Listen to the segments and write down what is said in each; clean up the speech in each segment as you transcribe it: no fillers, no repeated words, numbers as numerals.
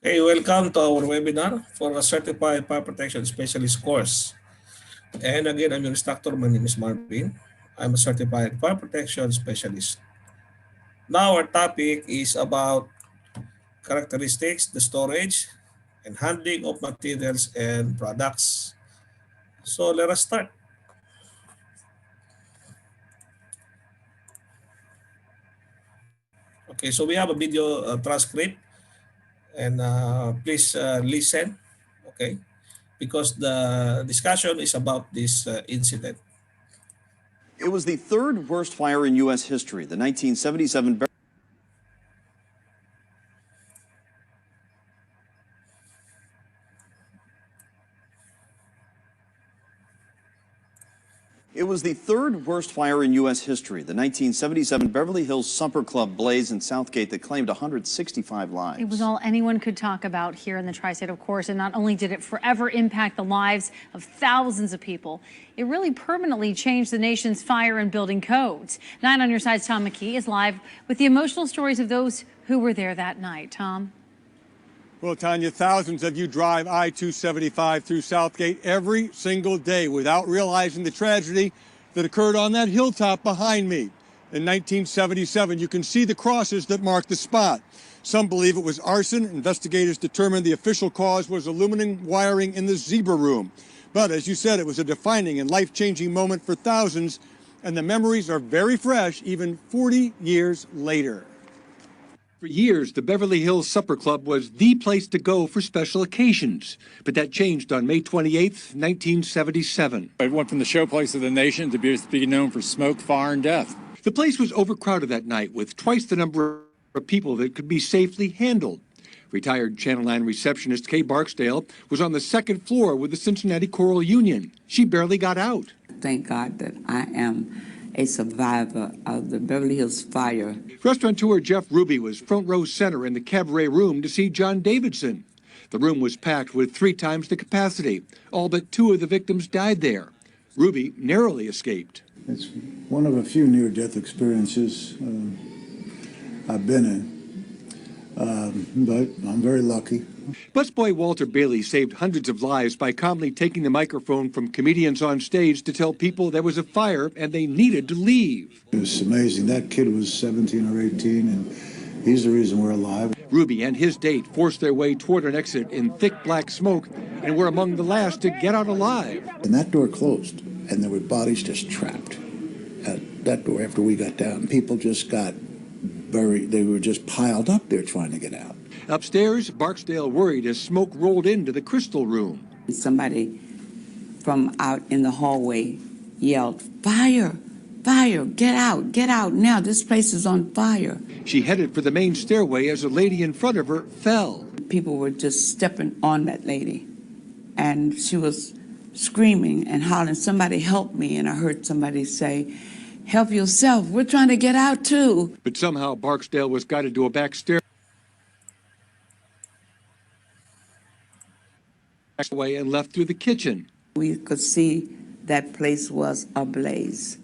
Hey, welcome to our webinar for a Certified Fire Protection Specialist course. And again, I'm your instructor. My name is Marvin. I'm a Certified Fire Protection Specialist. Now our topic is about characteristics, the storage, and handling of materials and products. So let us start. Okay, so we have a video transcript, and please listen, okay, because the discussion is about this incident. It was the third worst fire in U.S. history. The 1977 It was the third worst fire in U.S. history. The 1977 Beverly Hills Supper Club blaze in Southgate that claimed 165 lives. It was all anyone could talk about here in the tri-state, of course, and not only did it forever impact the lives of thousands of people, it really permanently changed the nation's fire and building codes. 9 on your side's Tom McKee is live with the emotional stories of those who were there that night. Tom? Well, Tanya, thousands of you drive I-275 through Southgate every single day without realizing the tragedy that occurred on that hilltop behind me. In 1977, you can see the crosses that mark the spot. Some believe it was arson. Investigators determined the official cause was aluminum wiring in the zebra room. But as you said, it was a defining and life-changing moment for thousands, and the memories are very fresh even 40 years later. For years, the Beverly Hills Supper Club was the place to go for special occasions. But that changed on May 28, 1977. It went from the showplace of the nation to be known for smoke, fire, and death. The place was overcrowded that night with twice the number of people that could be safely handled. Retired Channel 9 receptionist Kay Barksdale was on the second floor with the Cincinnati Choral Union. She barely got out. Thank God that I am a survivor of the Beverly Hills fire. Restaurateur Jeff Ruby was front row center in the cabaret room to see John Davidson. The room was packed with 3 times the capacity. All but 2 of the victims died there. Ruby narrowly escaped. It's one of a few near-death experiences I've been in, but I'm very lucky. Busboy Walter Bailey saved hundreds of lives by calmly taking the microphone from comedians on stage to tell people there was a fire and they needed to leave. It was amazing. That kid was 17 or 18, and he's the reason we're alive. Ruby and his date forced their way toward an exit in thick black smoke and were among the last to get out alive. And that door closed, and there were bodies just trapped at that door after we got down. People just got buried. They were just piled up there trying to get out. Upstairs, Barksdale worried as smoke rolled into the crystal room. Somebody from out in the hallway yelled, "Fire! Fire! Get out now, this place is on fire." She headed for the main stairway as a lady in front of her fell. People were just stepping on that lady, and she was screaming and hollering, "Somebody help me," and I heard somebody say, "Help yourself, we're trying to get out too." But somehow Barksdale was guided to a back stairway and left through the kitchen. We could see that place was ablaze,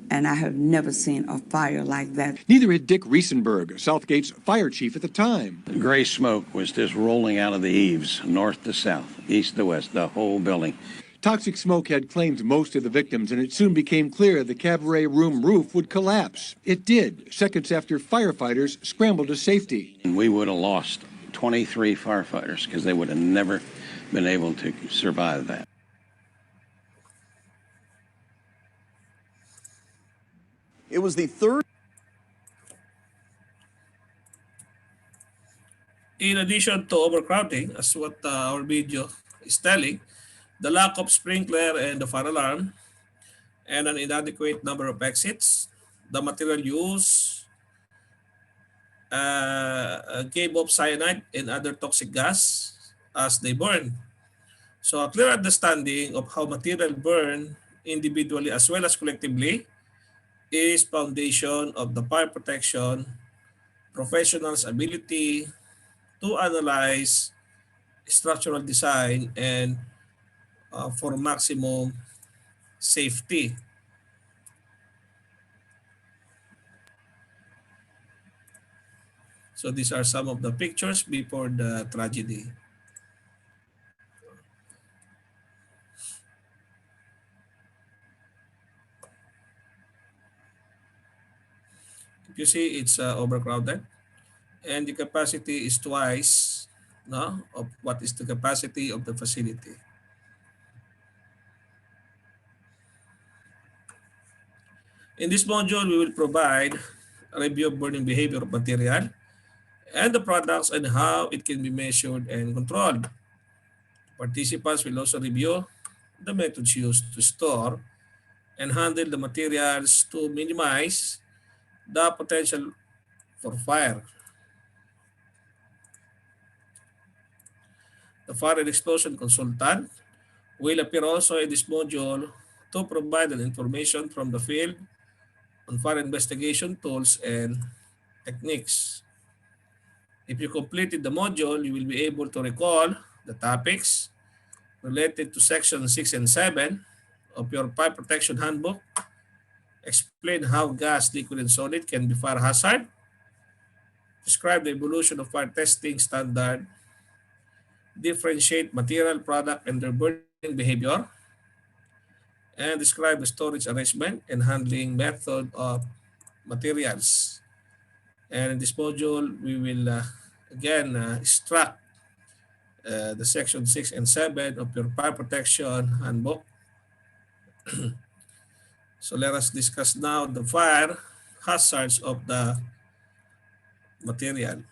and I have never seen a fire like that. Neither had Dick Riesenberg, Southgate's fire chief at the time. The gray smoke was just rolling out of the eaves, north to south, east to west, the whole building. Toxic smoke had claimed most of the victims, and it soon became clear the cabaret room roof would collapse. It did, seconds after firefighters scrambled to safety. And we would have lost 23 firefighters because they would have never been able to survive that. It was the third. In addition to overcrowding, as what our video is telling, the lack of sprinkler and the fire alarm, and an inadequate number of exits, the material used gave off cyanide and other toxic gas as they burn. So a clear understanding of how material burn individually as well as collectively is foundation of the fire protection professional's ability to analyze structural design and for maximum safety. So these are some of the pictures before the tragedy. If you see, it's overcrowded, and the capacity is twice, no, of what is the capacity of the facility. In this module, we will provide a review of burning behavior of material and the products and how it can be measured and controlled. Participants will also review the methods used to store and handle the materials to minimize the potential for fire. The fire and explosion consultant will appear also in this module to provide an information from the field on fire investigation tools and techniques. If you completed the module, you will be able to recall the topics related to section 6 and 7 of your fire protection handbook, explain how gas, liquid, and solid can be fire hazard, describe the evolution of fire testing standard, differentiate material, product, and their burning behavior, and describe the storage arrangement and handling method of materials. And in this module, we will again extract the section 6 and 7 of your fire protection handbook. So let us discuss now the fire hazards of the material.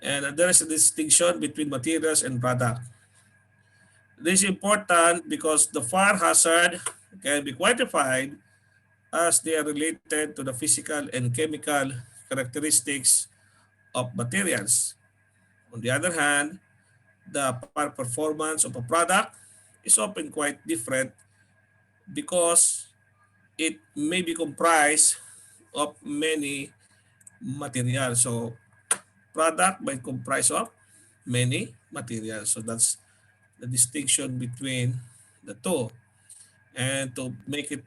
And there is a distinction between materials and product. This is important because the fire hazard can be quantified as they are related to the physical and chemical characteristics of materials. On the other hand, the fire performance of a product is often quite different because it may be comprised of many materials. So product might comprise of many materials. So that's the distinction between the two. And to make it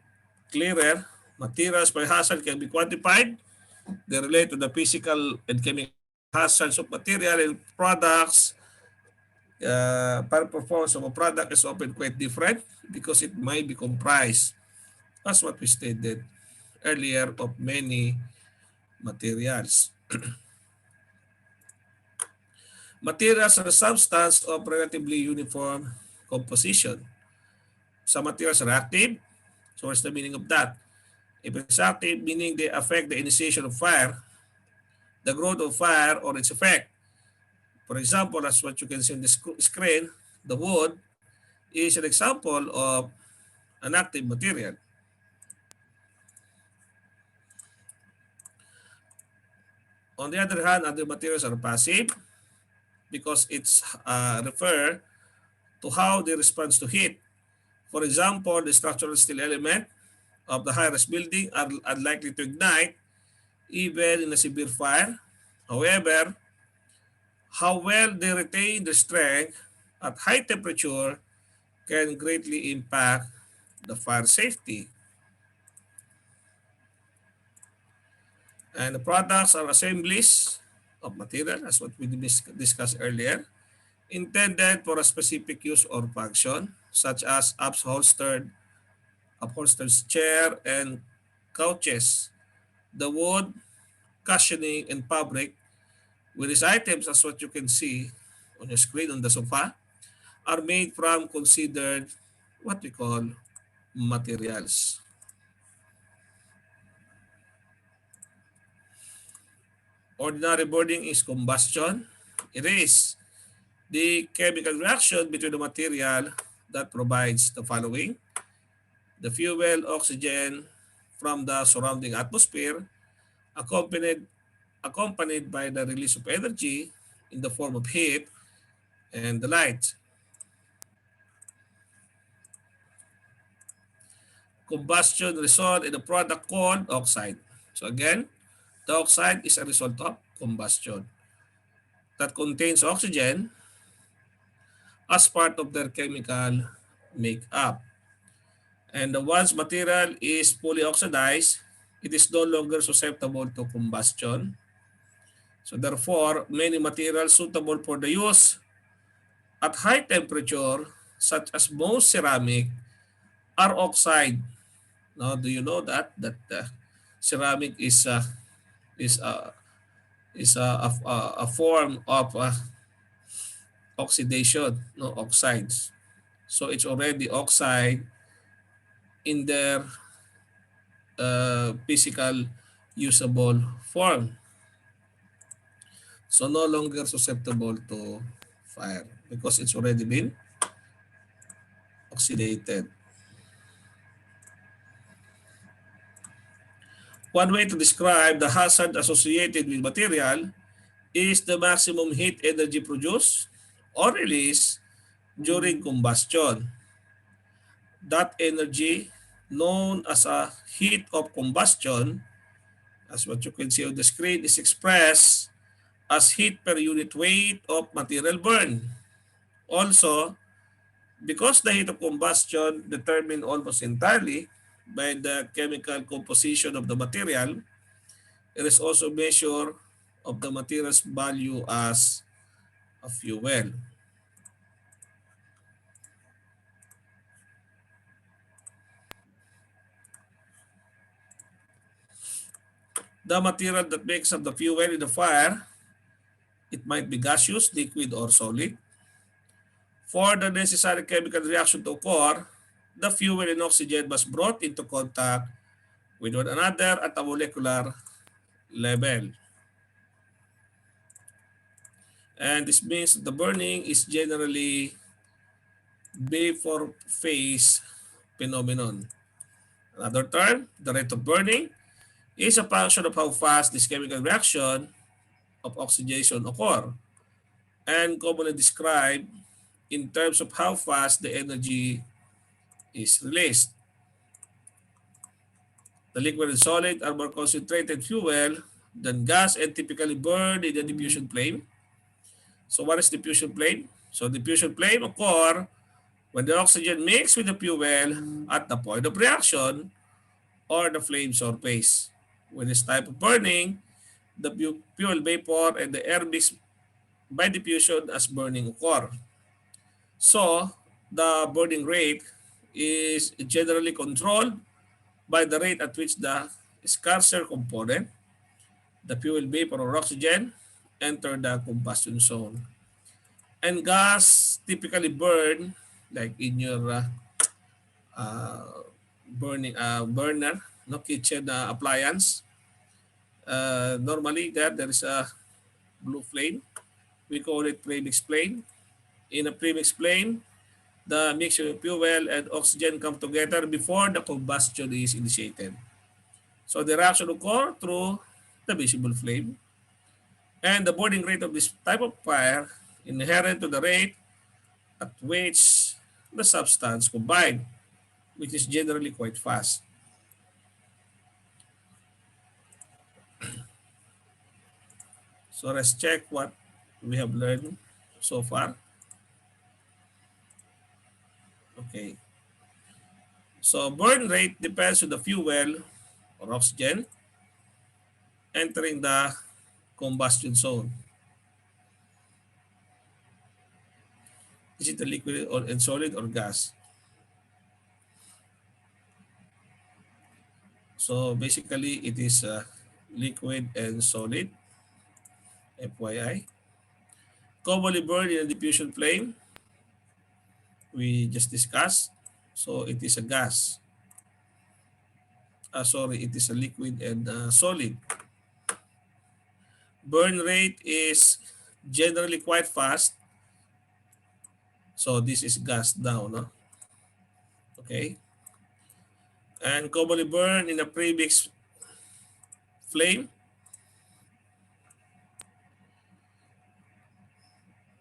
clearer, materials by hazard can be quantified. They relate to the physical and chemical hazards of material and products. Performance of a product is often quite different because it might be comprised, as what we stated earlier, of many materials. Materials are a substance of relatively uniform composition. Some materials are active. So what's the meaning of that? If it's active, meaning they affect the initiation of fire, the growth of fire, or its effect. For example, that's what you can see on the screen. The wood is an example of an active material. On the other hand, other materials are passive because it's refer to how they respond to heat. For example, the structural steel element of the high-rise building are unlikely to ignite even in a severe fire. However, how well they retain the strength at high temperature can greatly impact the fire safety. And the products are assemblies of material, as what we discussed earlier, intended for a specific use or function, such as upholstered chair and couches. The wood, cushioning, and fabric with these items, as what you can see on your screen on the sofa, are made from considered what we call materials. Ordinary burning is combustion. It is the chemical reaction between the material that provides the following: the fuel, oxygen from the surrounding atmosphere, accompanied, accompanied by the release of energy in the form of heat and the light. Combustion result in a product called oxide. So again, the oxide is a result of combustion that contains oxygen as part of their chemical makeup. And once material is fully oxidized, it is no longer susceptible to combustion. So therefore, many materials suitable for the use at high temperature, such as most ceramic, are oxide. Now, do you know that ceramic is a a form of oxidation, no oxides. So it's already oxide in their physical usable form. So no longer susceptible to fire because it's already been oxidated. One way to describe the hazard associated with material is the maximum heat energy produced or released during combustion. That energy, known as a heat of combustion, as what you can see on the screen, is expressed as heat per unit weight of material burned. Also, because the heat of combustion determined almost entirely by the chemical composition of the material, it is also measure of the material's value as a fuel. The material that makes up the fuel in the fire, it might be gaseous, liquid, or solid. For the necessary chemical reaction to occur, the fuel and oxygen must brought into contact with one another at a molecular level. And this means that the burning is generally vapor phase phenomenon. Another term, the rate of burning, is a function of how fast this chemical reaction of oxidation occur, and commonly described in terms of how fast the energy is released. The liquid and solid are more concentrated fuel than gas and typically burned in a diffusion flame. So what is diffusion flame? So diffusion flame occur when the oxygen mixes with the fuel at the point of reaction or the flame surface. With this type of burning, the fuel vapor and the air mix by diffusion as burning occur. So the burning rate is generally controlled by the rate at which the scarcer component, the fuel vapor or oxygen, enter the combustion zone. And gas typically burn like in your burning burner, no kitchen appliance. Normally there is a blue flame. We call it premix flame. In a premix flame, the mixture of fuel and oxygen come together before the combustion is initiated. So the reaction occurs through the visible flame, and the burning rate of this type of fire inherent to the rate at which the substance combined, which is generally quite fast. So let's check what we have learned so far. Okay. So burn rate depends on the fuel or oxygen entering the combustion zone. Is it a liquid or and solid or gas? So basically it is liquid and solid, FYI. Commonly burned in a diffusion flame, we just discussed. So it is a gas. Sorry, it is a liquid and solid. Burn rate is generally quite fast. So this is gas down, no? Okay. And commonly burned in a premix flame.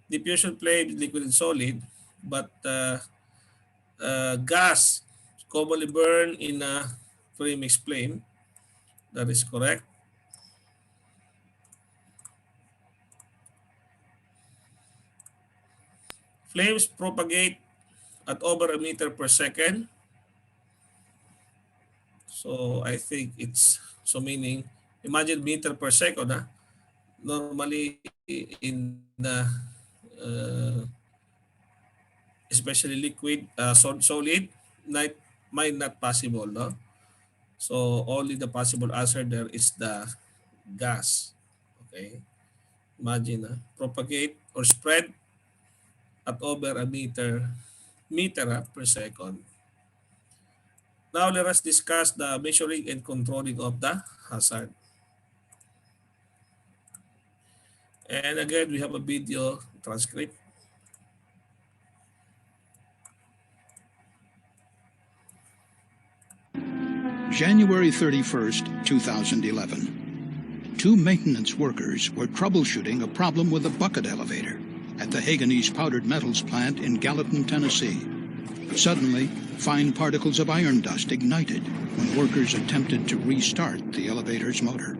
Diffusion flame is liquid and solid, but gas commonly burned in a premix flame. That is correct. Flames propagate at over a meter per second. So I think it's so meaning imagine meter per second, normally in especially liquid, solid, might not possible, no? So only the possible answer there is the gas. Okay, imagine propagate or spread at over a meter per second. Now let us discuss the measuring and controlling of the hazard. And again, we have a video transcript. January 31st, 2011. Two maintenance workers were troubleshooting a problem with a bucket elevator at the Haganese Powdered Metals plant in Gallatin, Tennessee. Suddenly, fine particles of iron dust ignited when workers attempted to restart the elevator's motor.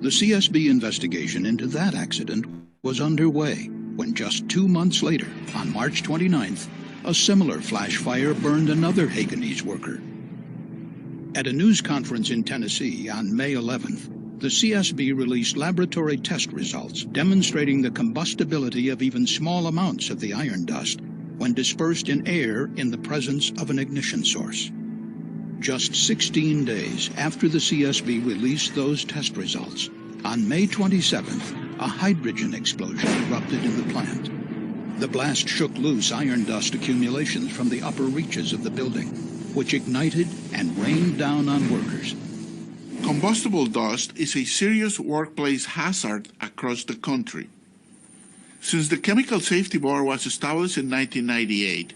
The CSB investigation into that accident was underway when just 2 months later, on March 29th, a similar flash fire burned another Haganese worker. At a news conference in Tennessee on May 11th, the CSB released laboratory test results demonstrating the combustibility of even small amounts of the iron dust when dispersed in air in the presence of an ignition source. Just 16 days after the CSB released those test results, on May 27th, a hydrogen explosion erupted in the plant. The blast shook loose iron dust accumulations from the upper reaches of the building, which ignited and rained down on workers. Combustible dust is a serious workplace hazard across the country. Since the Chemical Safety Board was established in 1998,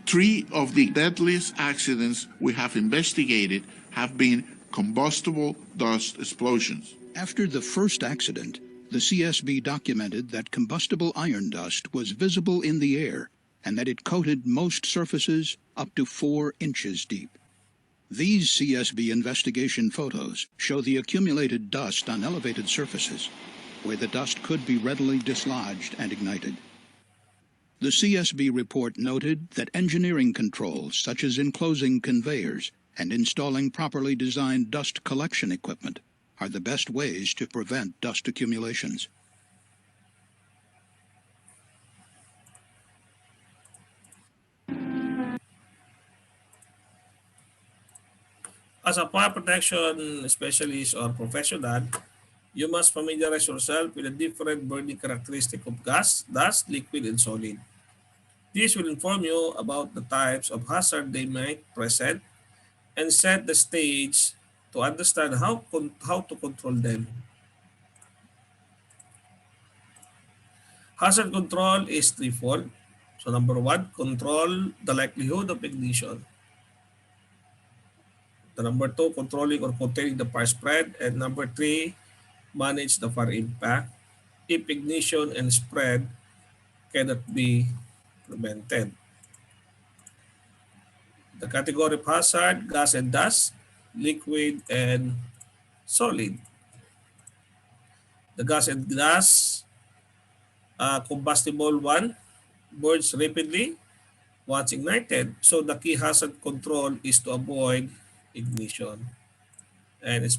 3 of the deadliest accidents we have investigated have been combustible dust explosions. After the first accident, the CSB documented that combustible iron dust was visible in the air and that it coated most surfaces up to 4 inches deep. These CSB investigation photos show the accumulated dust on elevated surfaces, where the dust could be readily dislodged and ignited. The CSB report noted that engineering controls, such as enclosing conveyors and installing properly designed dust collection equipment, are the best ways to prevent dust accumulations. As a fire protection specialist or professional, you must familiarize yourself with the different burning characteristics of gas, dust, liquid, and solid. This will inform you about the types of hazard they might present and set the stage to understand how to control them. Hazard control is threefold. So number 1, control the likelihood of ignition. The number 2, controlling or containing the fire spread. And number 3, manage the fire impact if ignition and spread cannot be prevented. The category of hazard, gas and dust, liquid and solid. The gas and dust, combustible one, burns rapidly once ignited. So the key hazard control is to avoid ignition. And it's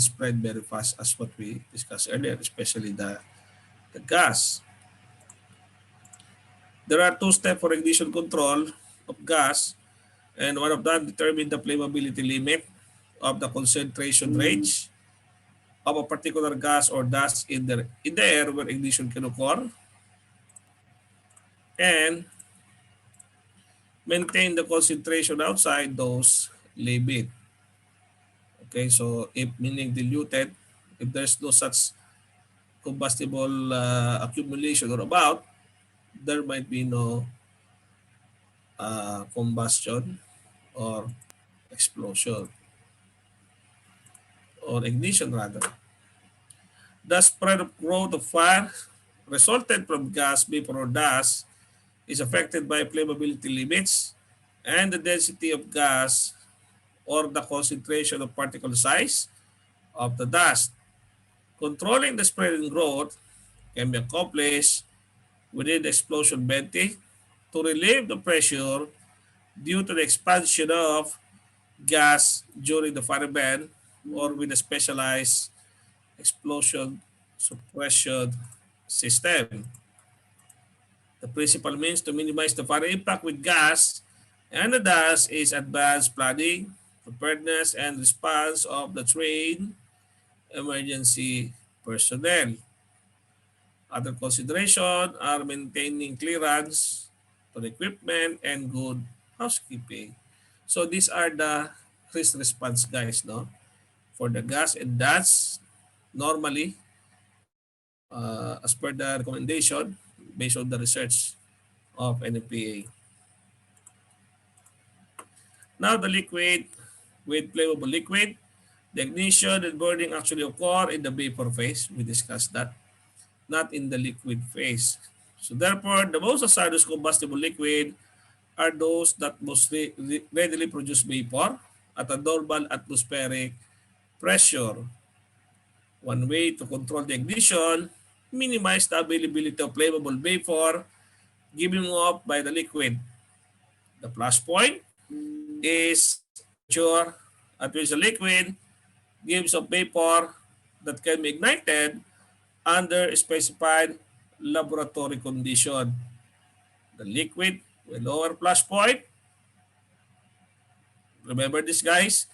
spread very fast as what we discussed earlier, especially the gas. There are 2 steps for ignition control of gas, and one of them determine the flammability limit of the concentration range of a particular gas or dust in the air where ignition can occur, and maintain the concentration outside those limit. Okay, so if meaning diluted, if there's no such combustible accumulation or about, there might be no combustion or explosion or ignition rather. The spread of growth of fire resulted from gas, vapor, or dust is affected by flammability limits and the density of gas or the concentration of particle size of the dust. Controlling the spread and growth can be accomplished within the explosion venting to relieve the pressure due to the expansion of gas during the fire event or with a specialized explosion suppression system. The principal means to minimize the fire impact with gas and the dust is advanced planning, preparedness, and response of the trained emergency personnel. Other consideration are maintaining clearance to the equipment and good housekeeping. So these are the risk response guys, no? For the gas and dust, normally, as per the recommendation, based on the research of NFPA. Now the liquid with flammable liquid, the ignition and burning actually occur in the vapor phase. We discussed that, not in the liquid phase. So therefore, the most hazardous combustible liquid are those that most readily produce vapor at a normal atmospheric pressure. One way to control the ignition, minimize the availability of flammable vapor given off by the liquid. The plus point is temperature at which the liquid gives off vapor that can be ignited under specified laboratory condition. The liquid with lower plus point, remember this guys,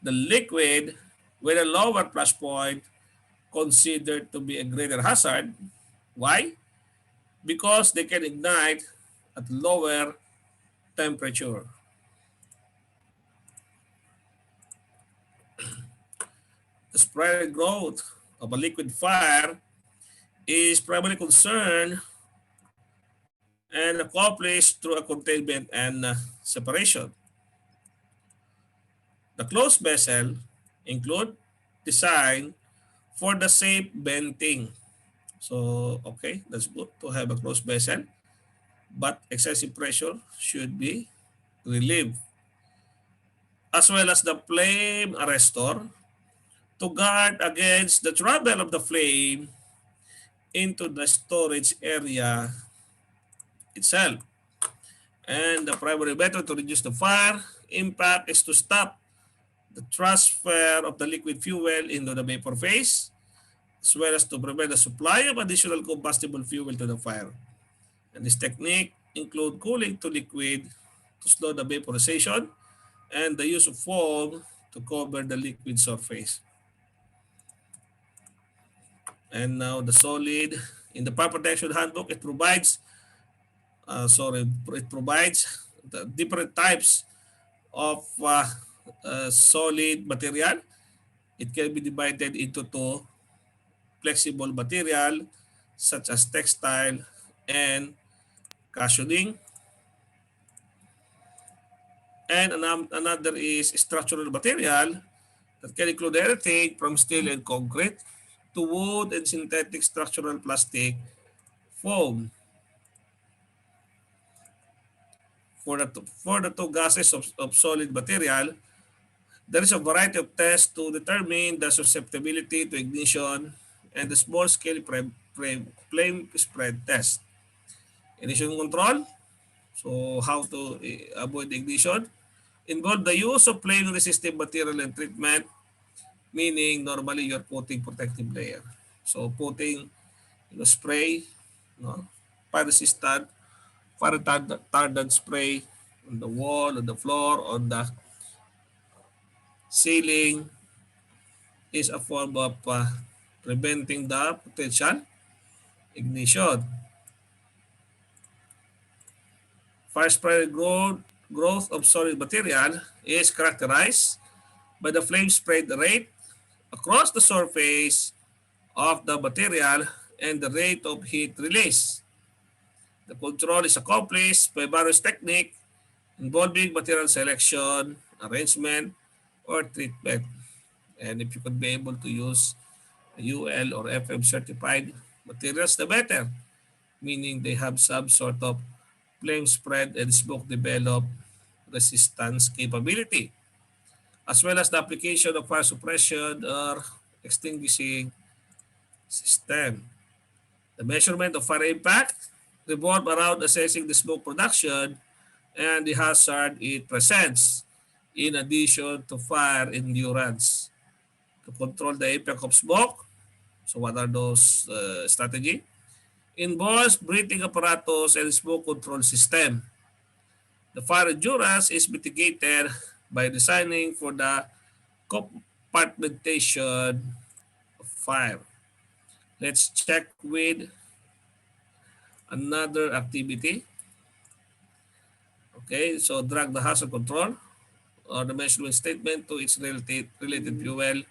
the liquid with a lower plus point considered to be a greater hazard. Why? Because they can ignite at lower temperature. The spread and growth of a liquid fire is primarily concerned and accomplished through a containment and separation. The closed vessel include design for the safe venting. So, okay, that's good to have a closed vessel, but excessive pressure should be relieved, as well as the flame arrestor to guard against the travel of the flame into the storage area itself. And the primary method to reduce the fire impact is to stop the transfer of the liquid fuel into the vapor phase, as well as to prevent the supply of additional combustible fuel to the fire. And this technique include cooling to liquid to slow the vaporization and the use of foam to cover the liquid surface. And now the solid in the fire protection handbook, it provides the different types of solid material. It can be divided into two: flexible material such as textile and cushioning, and another is structural material that can include anything from steel and concrete to wood and synthetic structural plastic foam. For the two gases of solid material, there is a variety of tests to determine the susceptibility to ignition and the small-scale flame spread test. Ignition control, so how to avoid ignition, involve the use of flame-resistant material and treatment, meaning normally you're putting protective layer. So putting spray, no, fire-resistant, fire-retardant spray on the wall, on the floor, on the ceiling is a form of preventing the potential ignition. Fire spread growth of solid material is characterized by the flame spread rate across the surface of the material and the rate of heat release. The control is accomplished by various techniques involving material selection, arrangement, or treatment. And if you could be able to use UL or FM certified materials, the better, meaning they have some sort of flame spread and smoke develop resistance capability, as well as the application of fire suppression or extinguishing system. The measurement of fire impact revolve around assessing the smoke production and the hazard it presents, in addition to fire endurance. To control the impact of smoke, So what are those strategy? Involves breathing apparatus and smoke control system. The fire endurance is mitigated by designing for the compartmentation of fire. Let's check with another activity. Okay, so drag the hazard control or the measurement statement to its related fuel.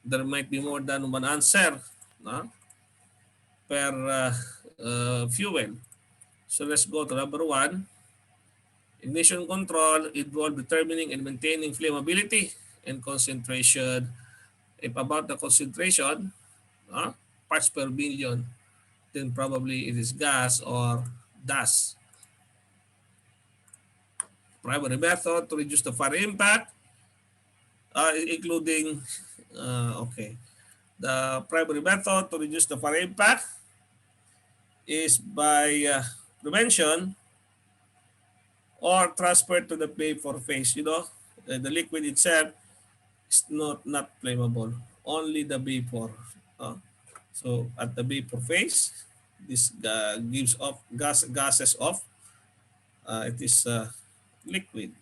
There might be more than one answer, no, per fuel. So let's go to number one. Ignition control involves determining and maintaining flammability and concentration. If about the concentration, parts per billion, then probably it is gas or dust. Primary method to reduce the fire impact, including, okay, the primary method to reduce the fire impact is by prevention or transfer to the vapor phase. The liquid itself is not flammable, only the vapor. Uh, so at the vapor phase, this gives off gases off. It is liquid.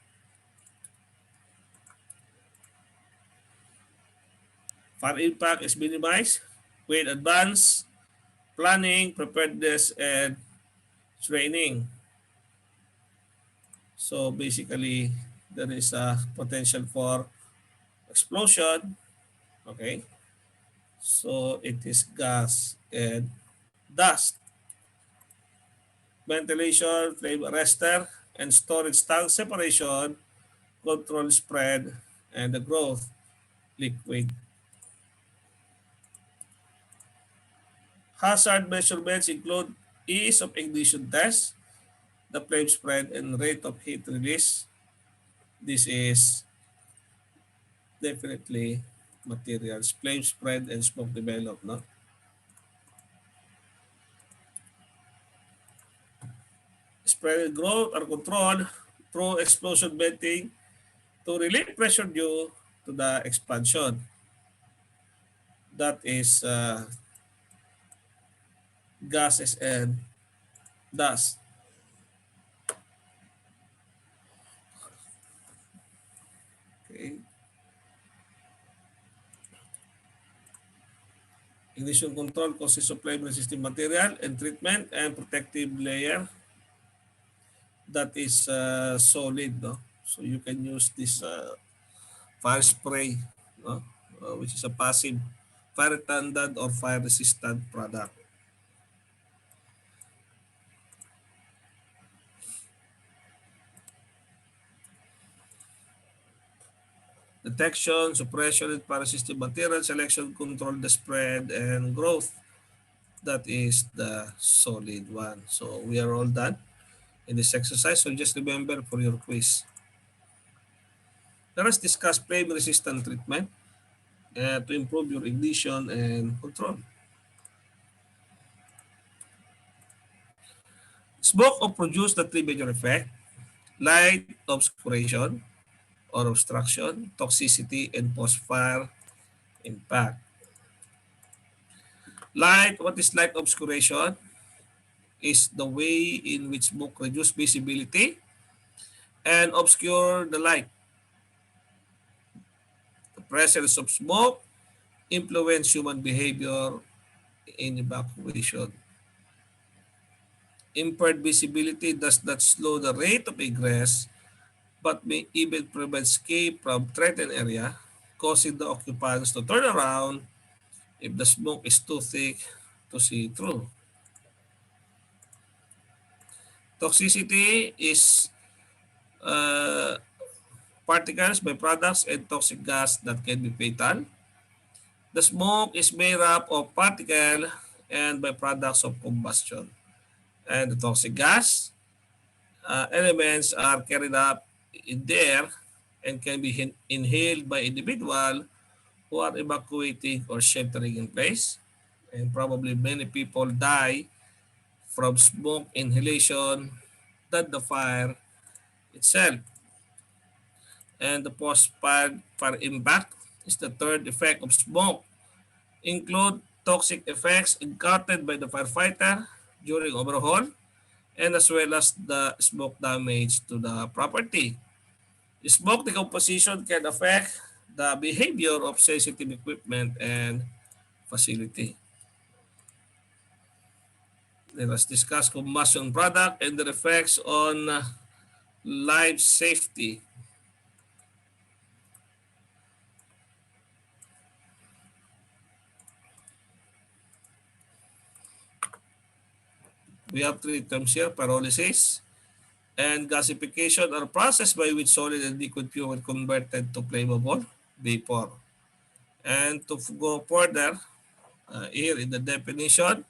Fire impact is minimized with advanced planning, preparedness, and training. So basically, there is a potential for explosion. Okay, so it is gas and dust. Ventilation, flame arrestor, and storage tank separation control spread and the growth liquid. Hazard measurements include ease of ignition test, the flame spread, and rate of heat release. This is definitely materials, flame spread, and smoke develop. No? Spread growth are controlled through explosion venting to relieve pressure due to the expansion. That is gases and dust. Okay. Ignition control consists of flame resistant material and treatment and protective layer that is solid. No? So you can use this fire spray, no? Which is a passive fire retardant or fire resistant product. Detection, suppression, and fire resistant material selection, control the spread and growth. That is the solid one. So we are all done in this exercise. So just remember for your quiz. Let us discuss flame resistant treatment to improve your ignition and control. Smoke or produce the three major effects: light obscuration or obstruction, toxicity, and post-fire impact. Light, what is light obscuration? Is the way in which smoke reduce visibility and obscure the light. The presence of smoke influence human behavior in evacuation. Impaired visibility does not slow the rate of egress but may even prevent escape from threatened area, causing the occupants to turn around if the smoke is too thick to see through. Toxicity is particles, byproducts, and toxic gas that can be fatal. The smoke is made up of particles and byproducts of combustion. And the toxic gas elements are carried up in the air and can be inhaled by individuals who are evacuating or sheltering in place. And probably many people die from smoke inhalation than the fire itself. And the post-fire impact is the third effect of smoke, include toxic effects encountered by the firefighter during overhaul, and as well as the smoke damage to the property. Smoke decomposition can affect the behavior of sensitive equipment and facility. Let us discuss combustion product and their effects on life safety. We have three terms here: pyrolysis and gasification are process by which solid and liquid fuel converted to flammable vapor. And to go further, here in the definition,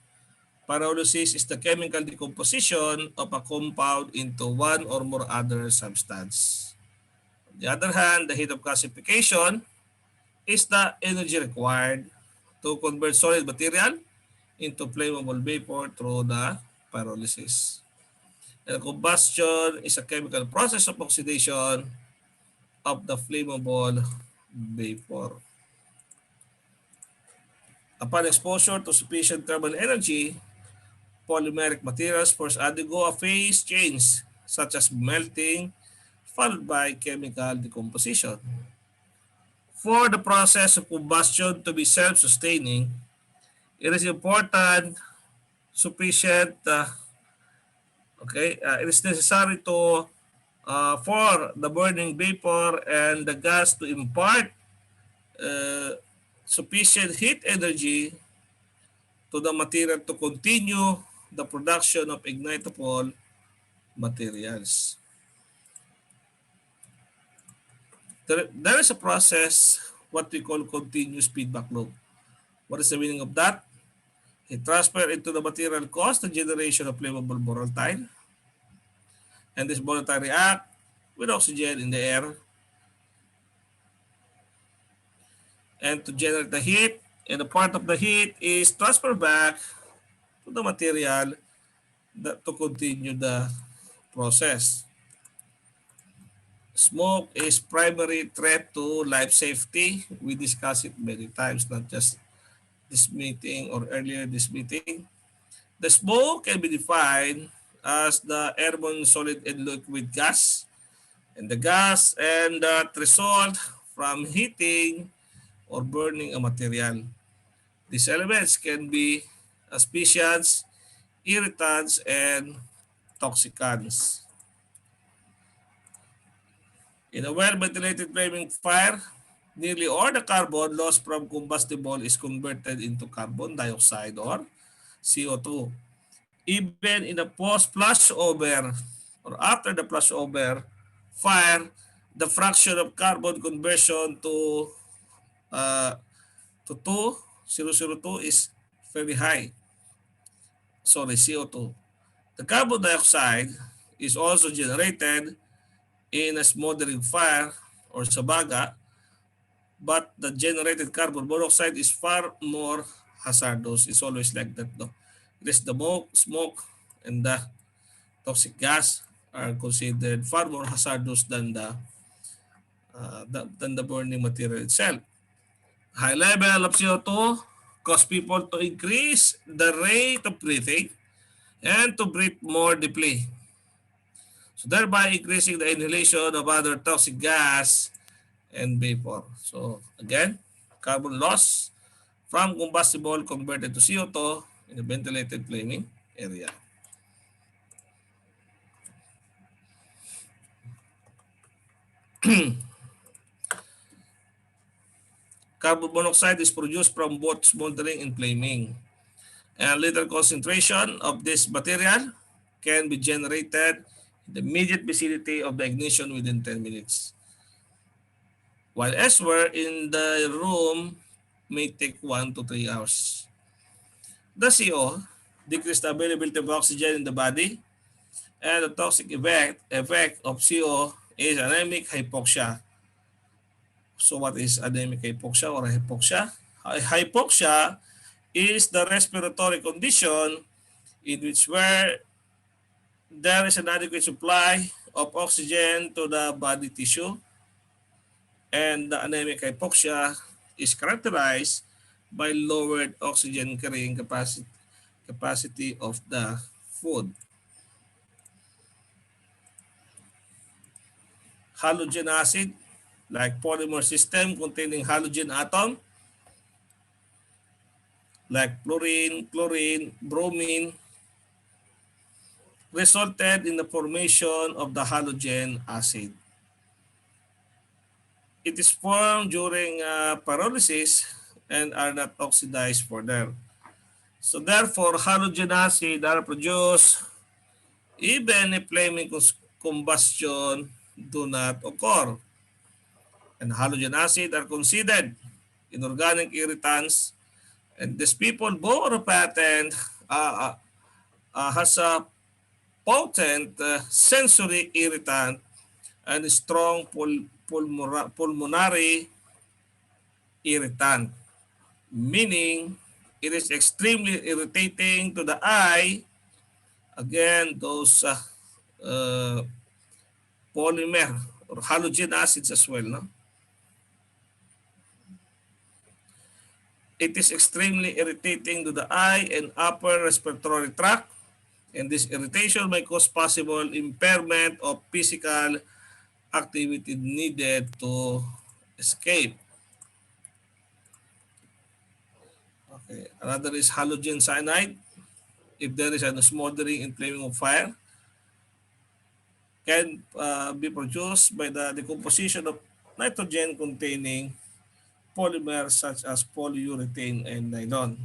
pyrolysis is the chemical decomposition of a compound into one or more other substance. On the other hand, the heat of gasification is the energy required to convert solid material into flammable vapor through the pyrolysis. And combustion is a chemical process of oxidation of the flammable vapor. Upon exposure to sufficient thermal energy, polymeric materials first undergo a phase change such as melting followed by chemical decomposition. For the process of combustion to be self-sustaining, it is important sufficient it is necessary to for the burning vapor and the gas to impart sufficient heat energy to the material to continue the production of ignitable materials. There is a process what we call continuous feedback loop. What is the meaning of that? It transfer into the material cause the generation of flammable volatile, and this volatile react with oxygen in the air and to generate the heat, and a part of the heat is transferred back to the material to continue the process. Smoke is primary threat to life safety. We discussed it many times, not just this meeting or earlier this meeting. The smoke can be defined as the airborne solid and liquid gas, and the gas and that result from heating or burning a material. These elements can be asphyxiants, irritants, and toxicants. In a well-ventilated flaming fire, nearly all the carbon lost from combustible is converted into carbon dioxide or CO2. Even in a post-flashover or after the flashover fire, the fraction of carbon conversion uh, to 2002 is very high. Sorry, CO2. The carbon dioxide is also generated in a smoldering fire or sabaga, but the generated carbon monoxide is far more hazardous. It's always like that. No? It is the smoke and the toxic gas are considered far more hazardous than the burning material itself. High level of CO2 cause people to increase the rate of breathing and to breathe more deeply. So thereby increasing the inhalation of other toxic gas and vapor. So again, carbon loss from combustible converted to CO2 in a ventilated flaming area. Carbon monoxide is produced from both smoldering and flaming. And little concentration of this material can be generated in the immediate vicinity of the ignition within 10 minutes. While elsewhere in the room may take 1 to 3 hours. The CO decreases the availability of oxygen in the body, and the toxic effect of CO is anemic hypoxia. So what is anemic hypoxia or hypoxia? Hypoxia is the respiratory condition in which where there is an adequate supply of oxygen to the body tissue, and the anemic hypoxia is characterized by lowered oxygen carrying capacity of the food. Halogen acid, like polymer system containing halogen atom, like fluorine, chlorine, bromine, resulted in the formation of the halogen acid. It is formed during pyrolysis and are not oxidized further. So therefore, halogen acid are produced even if flaming combustion do not occur. And halogen acid are considered inorganic irritants, and these people bore a patent has a potent sensory irritant and strong pulmonary irritant, meaning it is extremely irritating to the eye. Again, those polymer or halogen acids as well. No? It is extremely irritating to the eye and upper respiratory tract, and this irritation may cause possible impairment of physical activity needed to escape. Okay. Another is halogen cyanide. If there is a smoldering and flaming of fire, can be produced by the decomposition of nitrogen containing polymers such as polyurethane and nylon.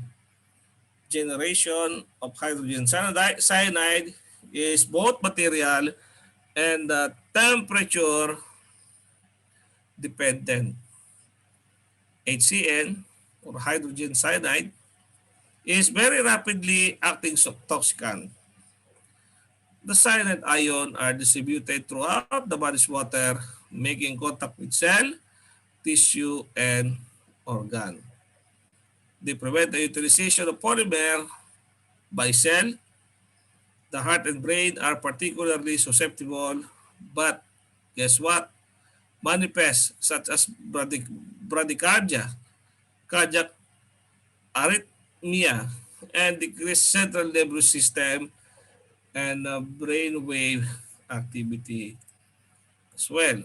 Generation of hydrogen cyanide is both material and temperature dependent. HCN or hydrogen cyanide is very rapidly acting toxicant. The cyanide ion are distributed throughout the body's water, making contact with cell, tissue, and organ. They prevent the utilization of polymer by cell. The heart and brain are particularly susceptible, but guess what? Manifest such as bradycardia, cardiac arrhythmia, and decreased central nervous system and brainwave activity as well.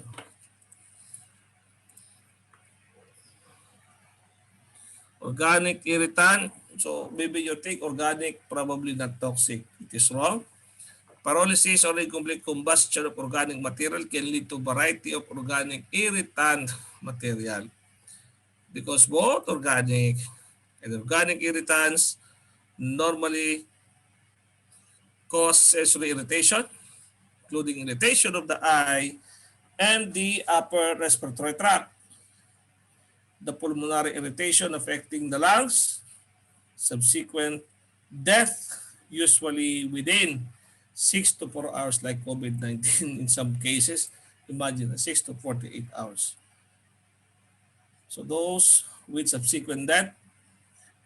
Organic irritant. So maybe you think organic, probably not toxic. It is wrong. Pyrolysis or incomplete combustion of organic material can lead to variety of organic irritant material, because both organic and organic irritants normally cause sensory irritation, including irritation of the eye and the upper respiratory tract, the pulmonary irritation affecting the lungs, subsequent death usually within 6 to 4 hours, like COVID-19 in some cases. Imagine 6 to 48 hours. So those with subsequent death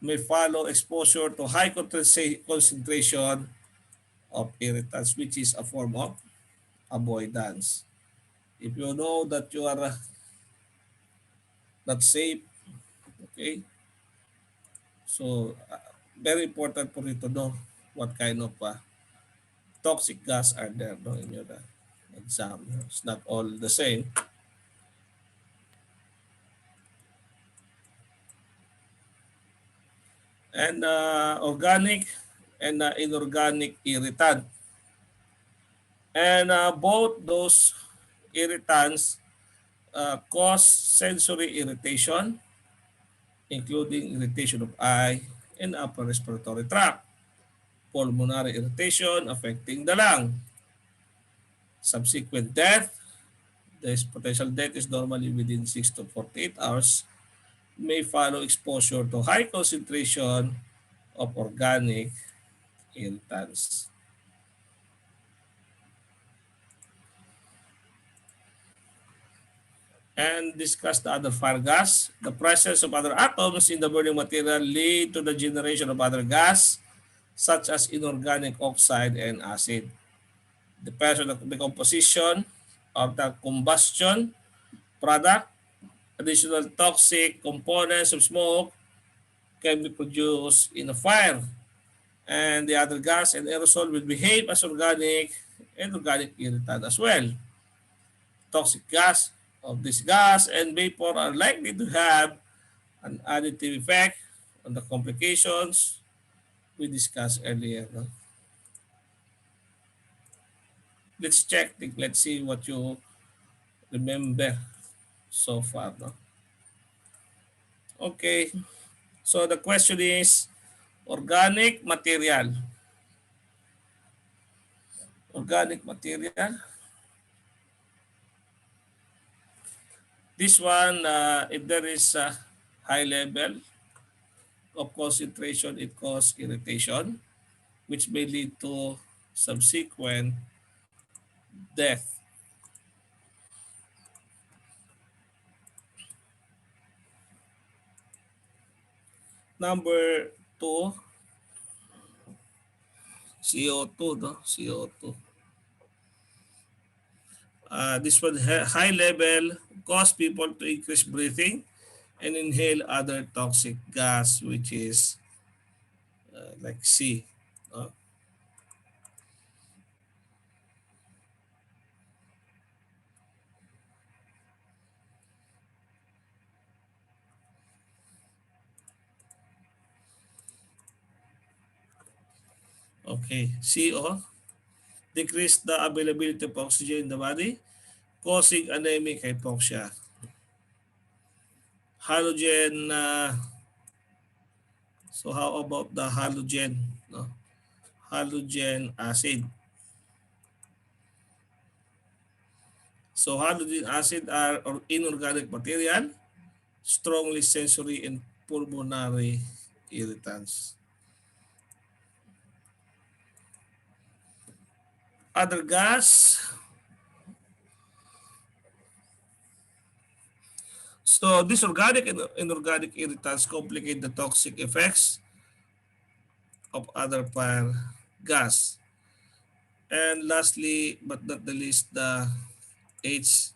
may follow exposure to high concentration of irritants, which is a form of avoidance. If you know that you are not safe, okay, so very important for you to know what kind of toxic gas are there, no, in your exam. It's not all the same. And organic and inorganic irritant. And both those irritants cause sensory irritation, including irritation of eye and upper respiratory tract, pulmonary irritation affecting the lung, subsequent death. This potential death is normally within 6 to 48 hours, may follow exposure to high concentration of organic irritants. And discuss the other fire gas. The presence of other atoms in the burning material lead to the generation of other gas, such as inorganic oxide and acid. Depends on the composition of the combustion product, additional toxic components of smoke can be produced in a fire, and the other gas and aerosol will behave as organic and organic irritant as well. Toxic gas of this gas and vapor are likely to have an additive effect on the complications we discussed earlier. No? Let's check. Let's see what you remember so far. No? Okay. So the question is organic material. Organic material. This one, if there is a high level of concentration, it causes irritation, which may lead to subsequent death. Number two, CO2, no? CO2. This one, high level, cause people to increase breathing and inhale other toxic gas, which is like C. Okay, CO, decrease the availability of oxygen in the body, causing anemic hypoxia. Halogen, so how about the halogen? No? Halogen acid. So halogen acid are inorganic material, strongly sensory and pulmonary irritants. Other gas. So these organic and inorganic irritants complicate the toxic effects of other fire gas. And lastly, but not the least, the HCN.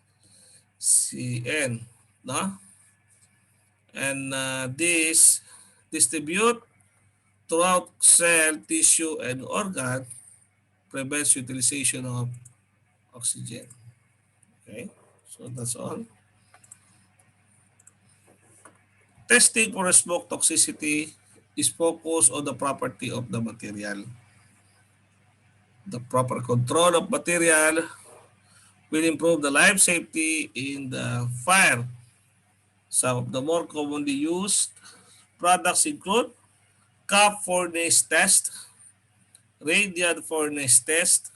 No? And this distribute throughout cell, tissue, and organ, prevents utilization of oxygen. Okay, so that's all. Testing for smoke toxicity is focused on the property of the material. The proper control of material will improve the life safety in the fire. Some of the more commonly used products include cup furnace test, radiant furnace test,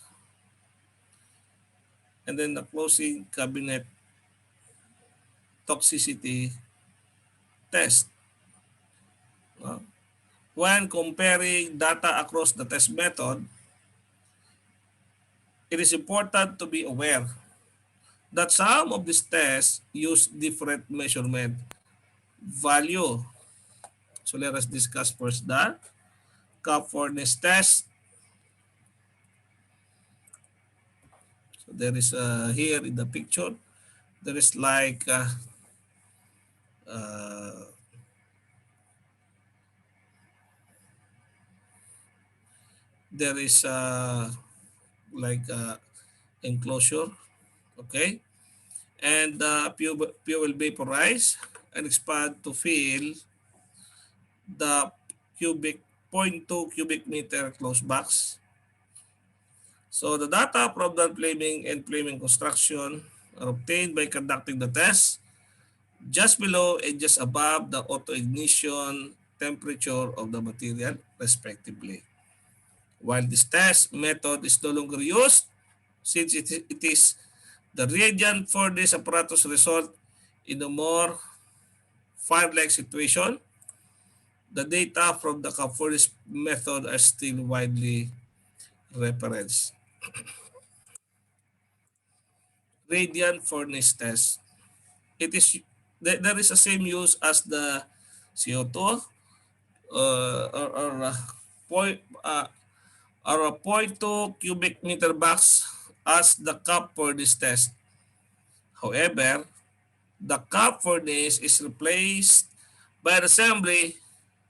and then the closing cabinet toxicity test. When comparing data across the test method, it is important to be aware that some of these tests use different measurement value. So let us discuss first the cup furnace test. So there is here in the picture, there is like uh, there is like enclosure, okay, and fuel vaporize and expand to fill the cubic 0.2 cubic meter closed box. So the data from the flaming and flaming construction are obtained by conducting the test just below and just above the auto ignition temperature of the material respectively. While this test method is no longer used, since it is the reagent for this apparatus result in a more fire-like situation, the data from the furnace method are still widely referenced. Radiant furnace test. It is there is the same use as the CO2 or point or a 0.2 cubic meter box as the cup furnace test. However, the cup furnace is replaced by an assembly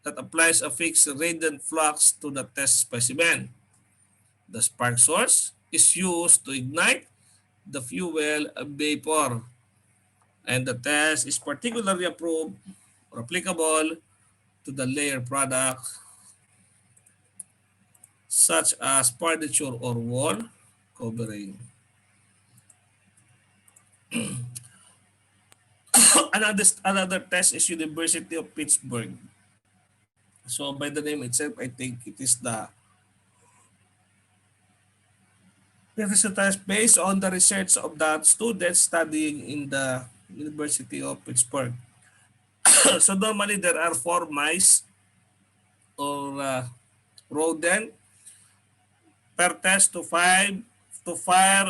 that applies a fixed radiant flux to the test specimen. The spark source is used to ignite the fuel vapor, and the test is particularly approved or applicable to the layer product such as furniture or wall covering. Another test is University of Pittsburgh. So by the name itself, I think it is a test based on the research of the students studying in the University of Pittsburgh. So normally there are 4 mice or rodent per test to fire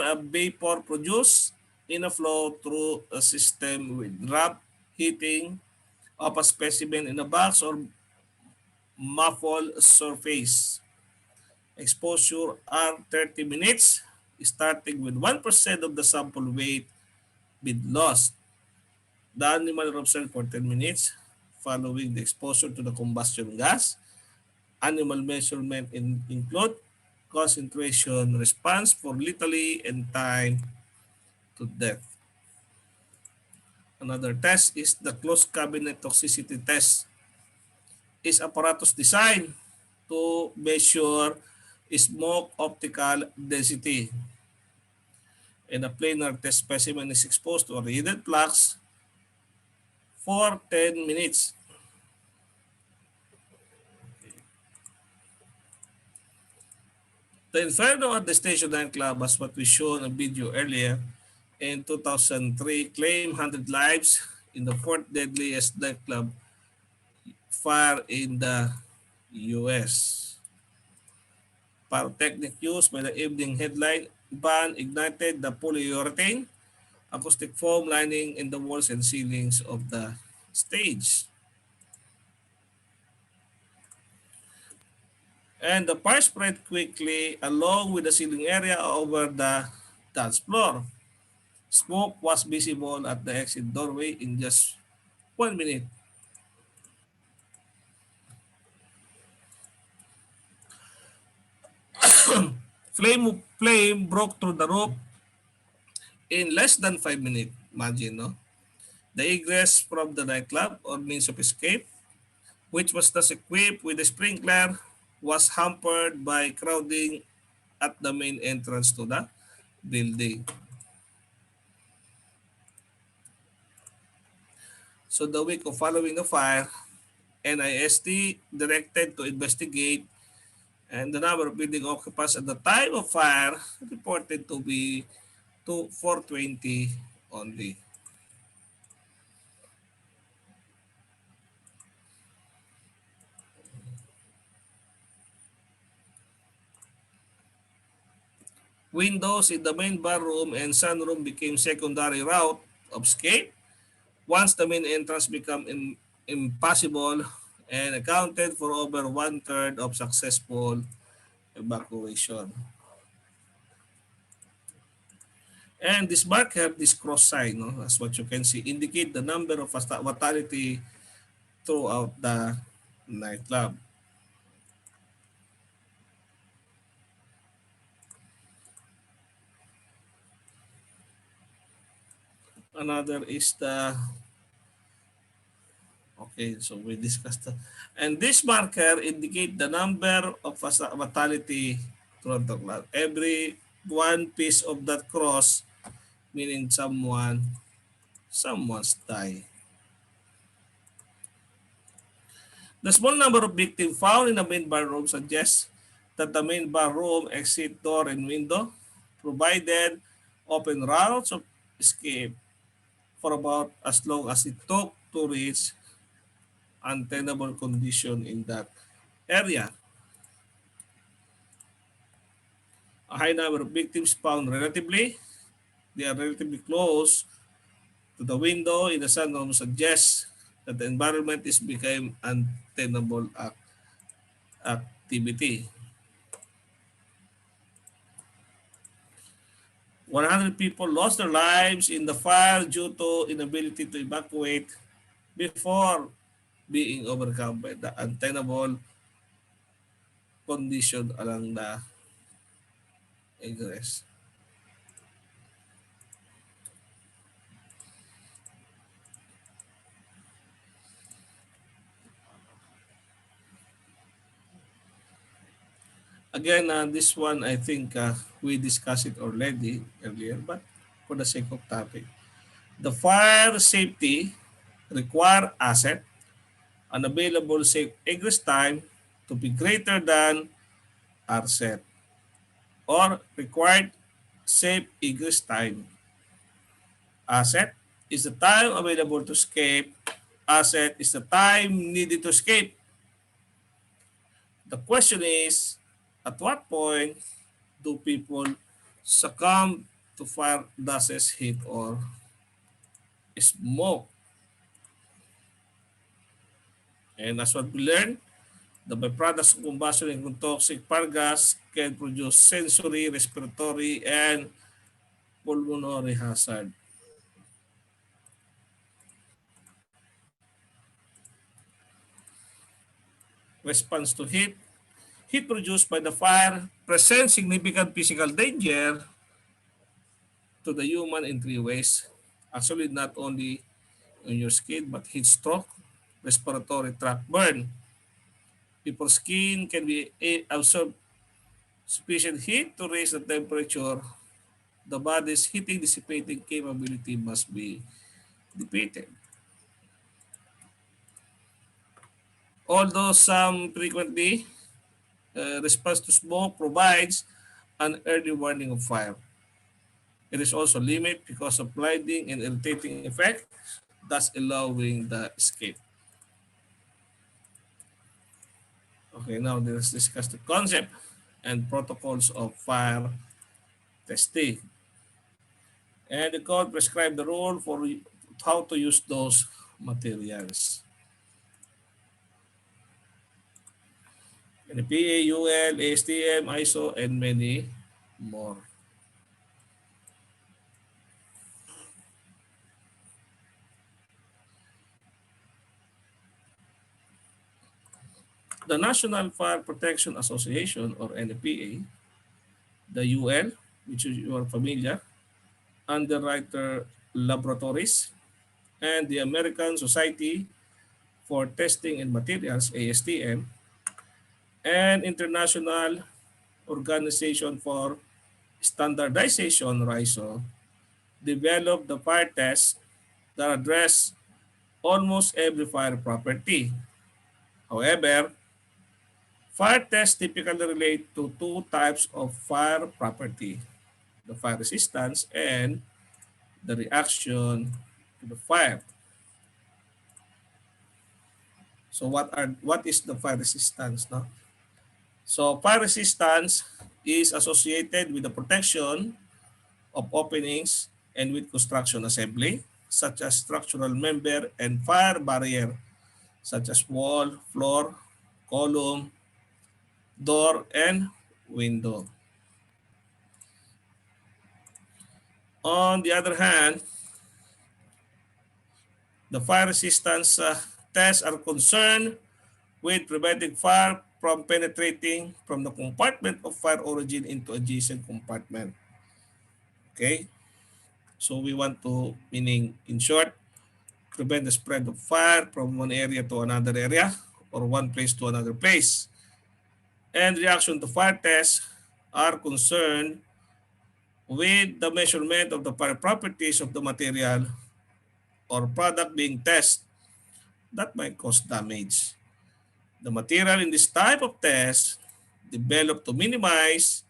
a vapor produced in a flow through a system with rapid heating of a specimen in a box or muffled surface. Exposure are 30 minutes, starting with 1% of the sample weight with loss. The animal are observed for 10 minutes following the exposure to the combustion gas. Animal measurement include concentration, response for lethality, and time to death. Another test is the closed cabinet toxicity test. Is apparatus designed to measure smoke optical density. And a planar test specimen is exposed to a radiant flux for 10 minutes. The Inferno at the Station nightclub, as what we showed in a video earlier, in 2003 claimed 100 lives in the fourth deadliest nightclub fire in the US. Pyrotechnic used by the evening headline band ignited the polyurethane acoustic foam lining in the walls and ceilings of the stage. And the fire spread quickly along with the ceiling area over the dance floor. Smoke was visible at the exit doorway in just 1 minute. Flame broke through the roof in less than 5 minutes. Imagine, no? The egress from the nightclub or means of escape, which was thus equipped with a sprinkler, was hampered by crowding at the main entrance to the building. So the week of following the fire, NIST directed to investigate, and the number of building occupants at the time of fire reported to be 420 only. Windows in the main bar room and sunroom became secondary route of escape once the main entrance became impossible and accounted for over 1/3 of successful evacuation. And this marker, this cross sign, no, as what you can see, indicate the number of fatality throughout the nightclub. Another is the, okay, so we discussed that. And this marker indicate the number of fatality throughout the club. Every one piece of that cross meaning someone's die. The small number of victims found in the main bar room suggests that the main bar room exit door and window provided open routes of escape for about as long as it took to reach untenable condition in that area. A high number of victims found they are relatively close to the window in the sunroom suggests that the environment is became untenable activity. 100 people lost their lives in the fire due to inability to evacuate before being overcome by the untenable condition along the egress. Again, this one I think we discussed it already earlier, but for the sake of topic. The fire safety require asset and available safe egress time to be greater than RSET or required safe egress time. Asset is the time available to escape. Asset is the time needed to escape. The question is, at what point do people succumb to fire gases, heat, or smoke? And as what we learned, the byproducts of combustion and toxic fire gas can produce sensory, respiratory, and pulmonary hazard. Response to heat. Heat produced by the fire presents significant physical danger to the human in three ways. Actually, not only on your skin, but heat stroke, respiratory tract burn. Before skin can be absorb sufficient heat to raise the temperature, the body's heating dissipating capability must be depleted. Although some frequently response to smoke provides an early warning of fire. It is also limited because of blinding and irritating effect, thus allowing the escape. Okay, now let's discuss the concept and protocols of fire testing. And the code prescribe the rule for how to use those materials. And the PA, UL, ASTM, ISO, and many more. The National Fire Protection Association, or NFPA, the UL, which you are familiar, Underwriter Laboratories, and the American Society for Testing and Materials, ASTM, and International Organization for Standardization, RISO, developed the fire tests that address almost every fire property. However, fire tests typically relate to two types of fire property, the fire resistance and the reaction to the fire. So what is the fire resistance? No? So fire resistance is associated with the protection of openings and with construction assembly, such as structural member and fire barrier, such as wall, floor, column, door, and window. On the other hand, the fire resistance tests are concerned with preventing fire from penetrating from the compartment of fire origin into adjacent compartment. Okay, so we want to, meaning in short, prevent the spread of fire from one area to another area or one place to another place. And reaction to fire tests are concerned with the measurement of the fire properties of the material or product being tested that might cause damage. The material in this type of test developed to minimize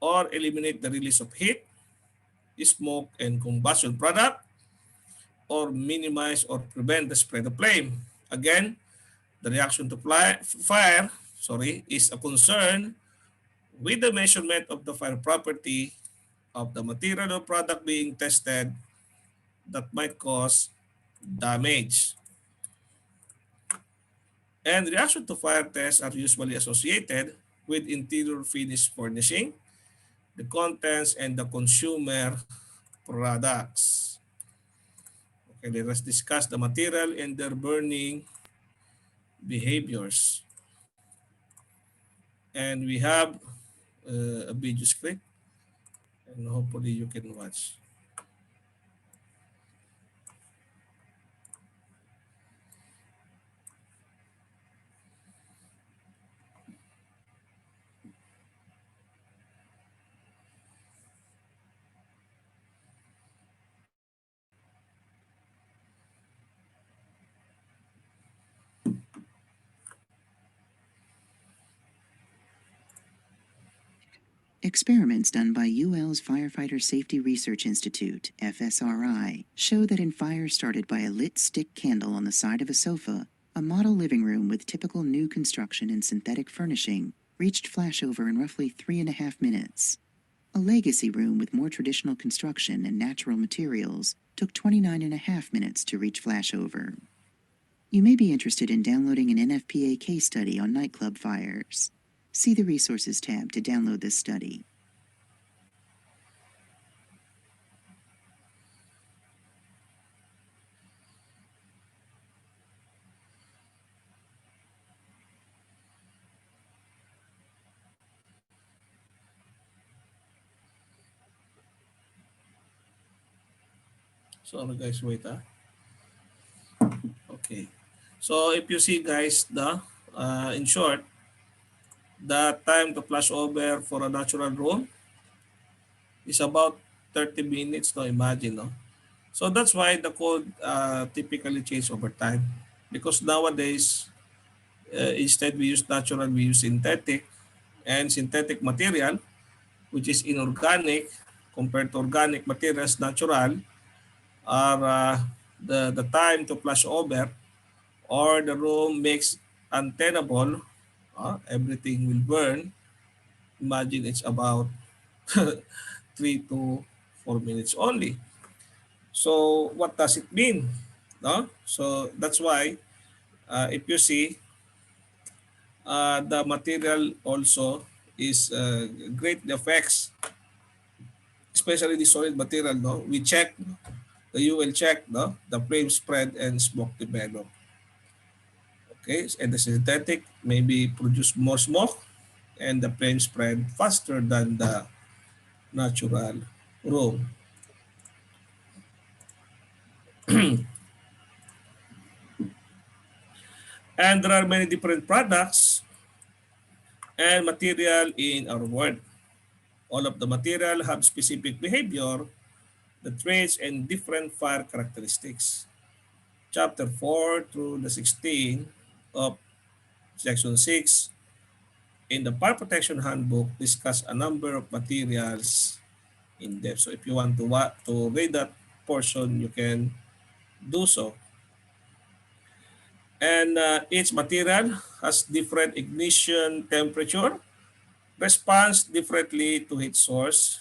or eliminate the release of heat, smoke, and combustion product, or minimize or prevent the spread of flame. Again, the reaction to fire is a concern with the measurement of the fire property of the material or product being tested that might cause damage. And reaction to fire tests are usually associated with interior finish furnishing, the contents, and the consumer products. Okay, let us discuss the material and their burning behaviors. And we have a video script, and hopefully you can watch. Experiments done by UL's Firefighter Safety Research Institute, FSRI, show that in fires started by a lit stick candle on the side of a sofa, a model living room with typical new construction and synthetic furnishing reached flashover in roughly 3.5 minutes. A legacy room with more traditional construction and natural materials took 29.5 minutes to reach flashover. You may be interested in downloading an NFPA case study on nightclub fires. See the Resources tab to download this study. Sorry guys, wait Okay. So if you see guys, in short, the time to flash over for a natural room is about 30 minutes, no, imagine, no? So that's why the code typically change over time. Because nowadays, instead we use natural, we use synthetic. And synthetic material, which is inorganic compared to organic materials, natural, are the time to flash over or the room makes untenable, everything will burn. Imagine it's about 3 to 4 minutes only. So what does it mean? No? So that's why if you see, the material also is greatly affects, especially the solid material. No, we check the UL check, no, the flame spread and smoke develop. Okay, and the synthetic maybe produce more smoke and the flame spread faster than the natural room. And there are many different products and material in our world. All of the material have specific behavior, the traits, and different fire characteristics. Chapter 4 through the 16 of Section 6 in the Fire Protection Handbook discuss a number of materials in depth. So if you want to read that portion, you can do so. And each material has different ignition temperature, responds differently to heat source,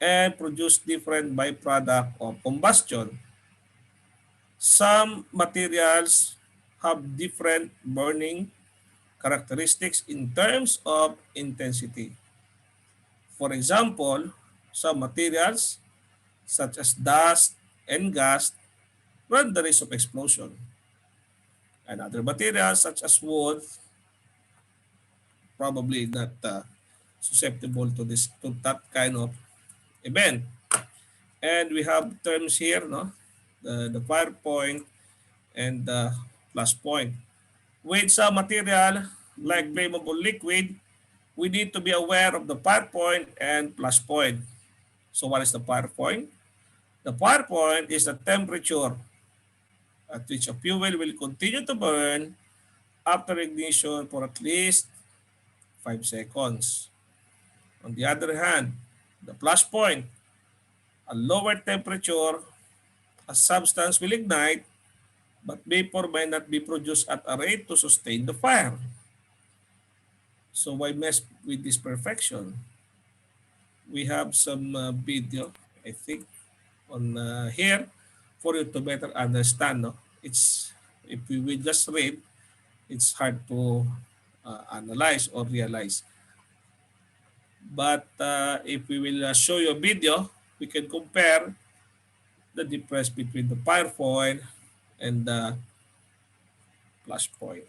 and produce different byproduct of combustion. Some materials have different burning characteristics in terms of intensity. For example, some materials such as dust and gas run the risk of explosion. And other materials such as wood probably not susceptible to that kind of event. And we have terms here, no, the fire point and the plus point. With some material like flammable liquid, we need to be aware of the fire point and plus point. So what is the fire point? The fire point is the temperature at which a fuel will continue to burn after ignition for at least 5 seconds. On the other hand, the plus point, a lower temperature, a substance will ignite, but vapor may not be produced at a rate to sustain the fire. So why mess with this perfection? We have some video, I think, on here for you to better understand. No? It's if we will just read, it's hard to analyze or realize. But if we will show you a video, we can compare the difference between the fire point and the flash point.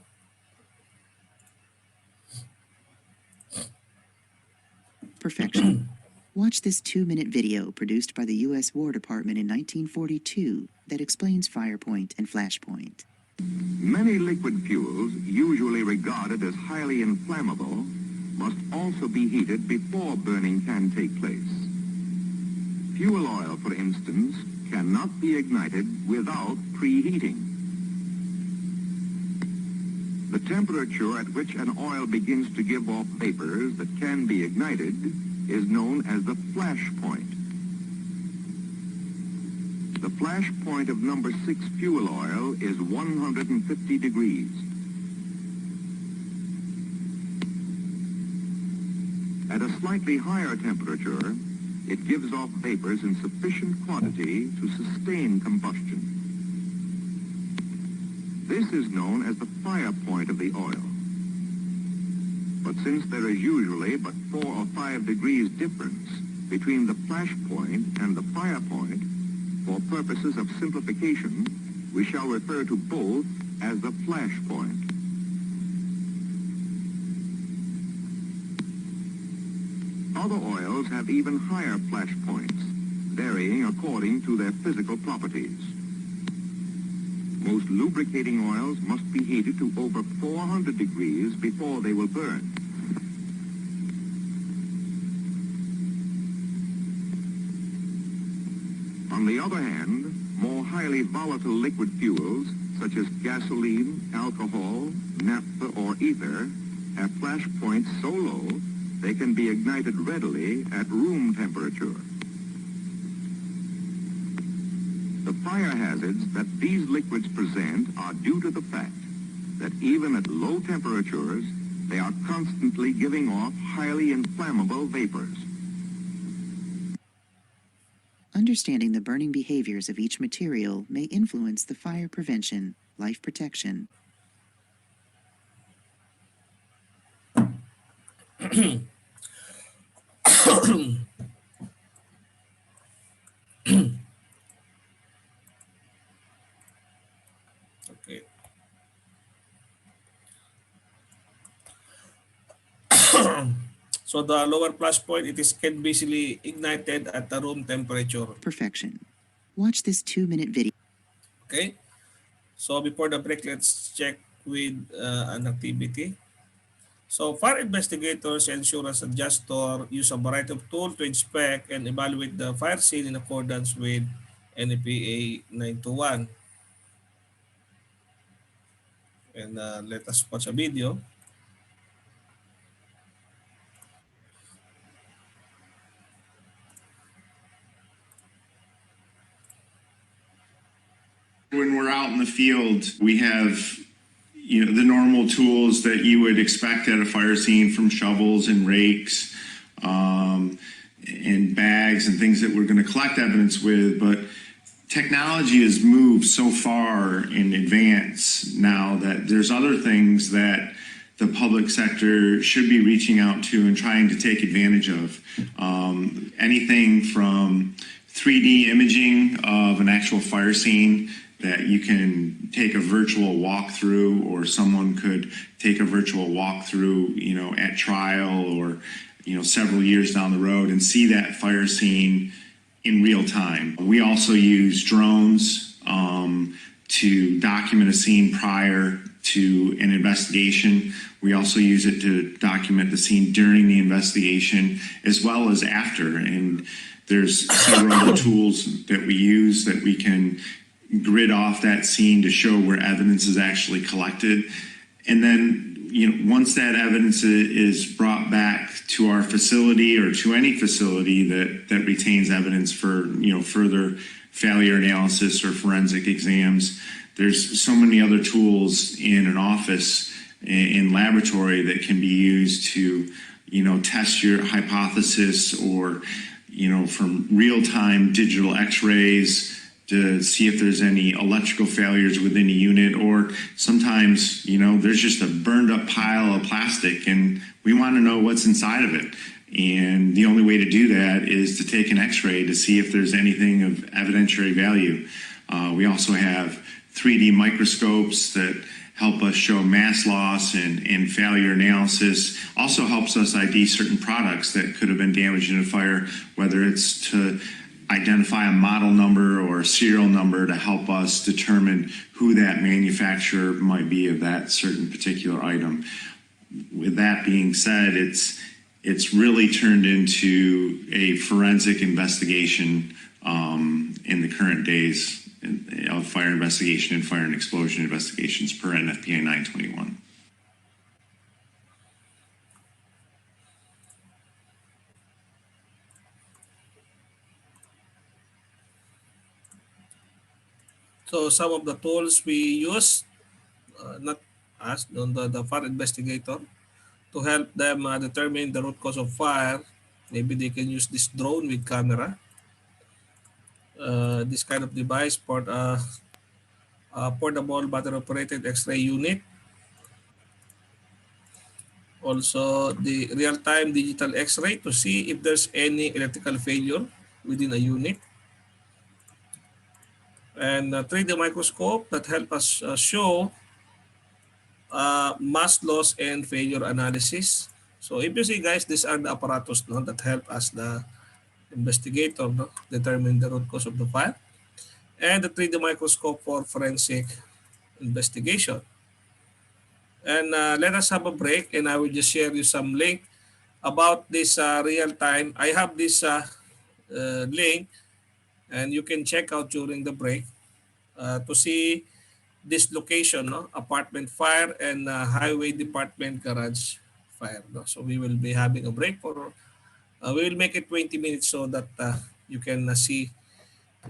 Perfection. Watch this 2-minute video produced by the U.S. War Department in 1942 that explains fire point and flash point. Many liquid fuels, usually regarded as highly inflammable, must also be heated before burning can take place. Fuel oil, for instance, cannot be ignited without preheating. The temperature at which an oil begins to give off vapors that can be ignited is known as the flash point. The flash point of number 6 fuel oil is 150 degrees. At a slightly higher temperature, it gives off vapors in sufficient quantity to sustain combustion. This is known as the fire point of the oil. But since there is usually but 4 or 5 degrees difference between the flash point and the fire point, for purposes of simplification, we shall refer to both as the flash point. Other oils have even higher flash points, varying according to their physical properties. Most lubricating oils must be heated to over 400 degrees before they will burn. On the other hand, more highly volatile liquid fuels, such as gasoline, alcohol, naphtha, or ether, have flash points so low they can be ignited readily at room temperature. The fire hazards that these liquids present are due to the fact that even at low temperatures, they are constantly giving off highly inflammable vapors. Understanding the burning behaviors of each material may influence the fire prevention, life protection, Okay. So the lower flash point, it can be easily ignited at the room temperature. perfection. Watch this 2-minute video. Okay. So before the break, let's check with an activity. So fire investigators and insurance adjuster use a variety of tools to inspect and evaluate the fire scene in accordance with NEPA 921. And let us watch a video. When we're out in the field, we have the normal tools that you would expect at a fire scene, from shovels and rakes and bags and things that we're going to collect evidence with. But technology has moved so far in advance now that there's other things that the public sector should be reaching out to and trying to take advantage of. Anything from 3D imaging of an actual fire scene that you can take a virtual walkthrough, or someone could take a virtual walkthrough, at trial or, several years down the road and see that fire scene in real time. We also use drones to document a scene prior to an investigation. We also use it to document the scene during the investigation as well as after. And there's several other tools that we use that we can grid off that scene to show where evidence is actually collected. And then, once that evidence is brought back to our facility or to any facility that retains evidence for, further failure analysis or forensic exams, there's so many other tools in an office, in laboratory, that can be used to, test your hypothesis, or, from real-time digital x-rays to see if there's any electrical failures within a unit, or sometimes, there's just a burned up pile of plastic and we want to know what's inside of it. And the only way to do that is to take an x-ray to see if there's anything of evidentiary value. We also have 3D microscopes that help us show mass loss and failure analysis. Also helps us ID certain products that could have been damaged in a fire, whether it's to identify a model number or a serial number to help us determine who that manufacturer might be of that certain particular item. With that being said, it's really turned into a forensic investigation in the current days of fire investigation and fire and explosion investigations per NFPA 921. So some of the tools we use, not us, the fire investigator, to help them determine the root cause of fire. Maybe they can use this drone with camera, this kind of device for a portable battery-operated X-ray unit. Also, the real-time digital X-ray to see if there's any electrical failure within a unit. And 3D microscope that help us show mass loss and failure analysis. So if you see, guys, these are the apparatus, no, that help us, the investigator, no, determine the root cause of the fire. And the 3D microscope for forensic investigation. And let us have a break, and I will just share you some link about this real time. I have this link, and you can check out during the break to see this location, no? Apartment fire and highway department garage fire. No? So we will be having a break for, we will make it 20 minutes so that you can see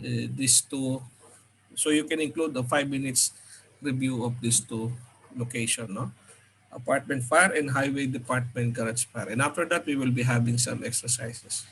these two. So you can include the 5 minutes review of these two location, no? Apartment fire and highway department garage fire. And after that, we will be having some exercises.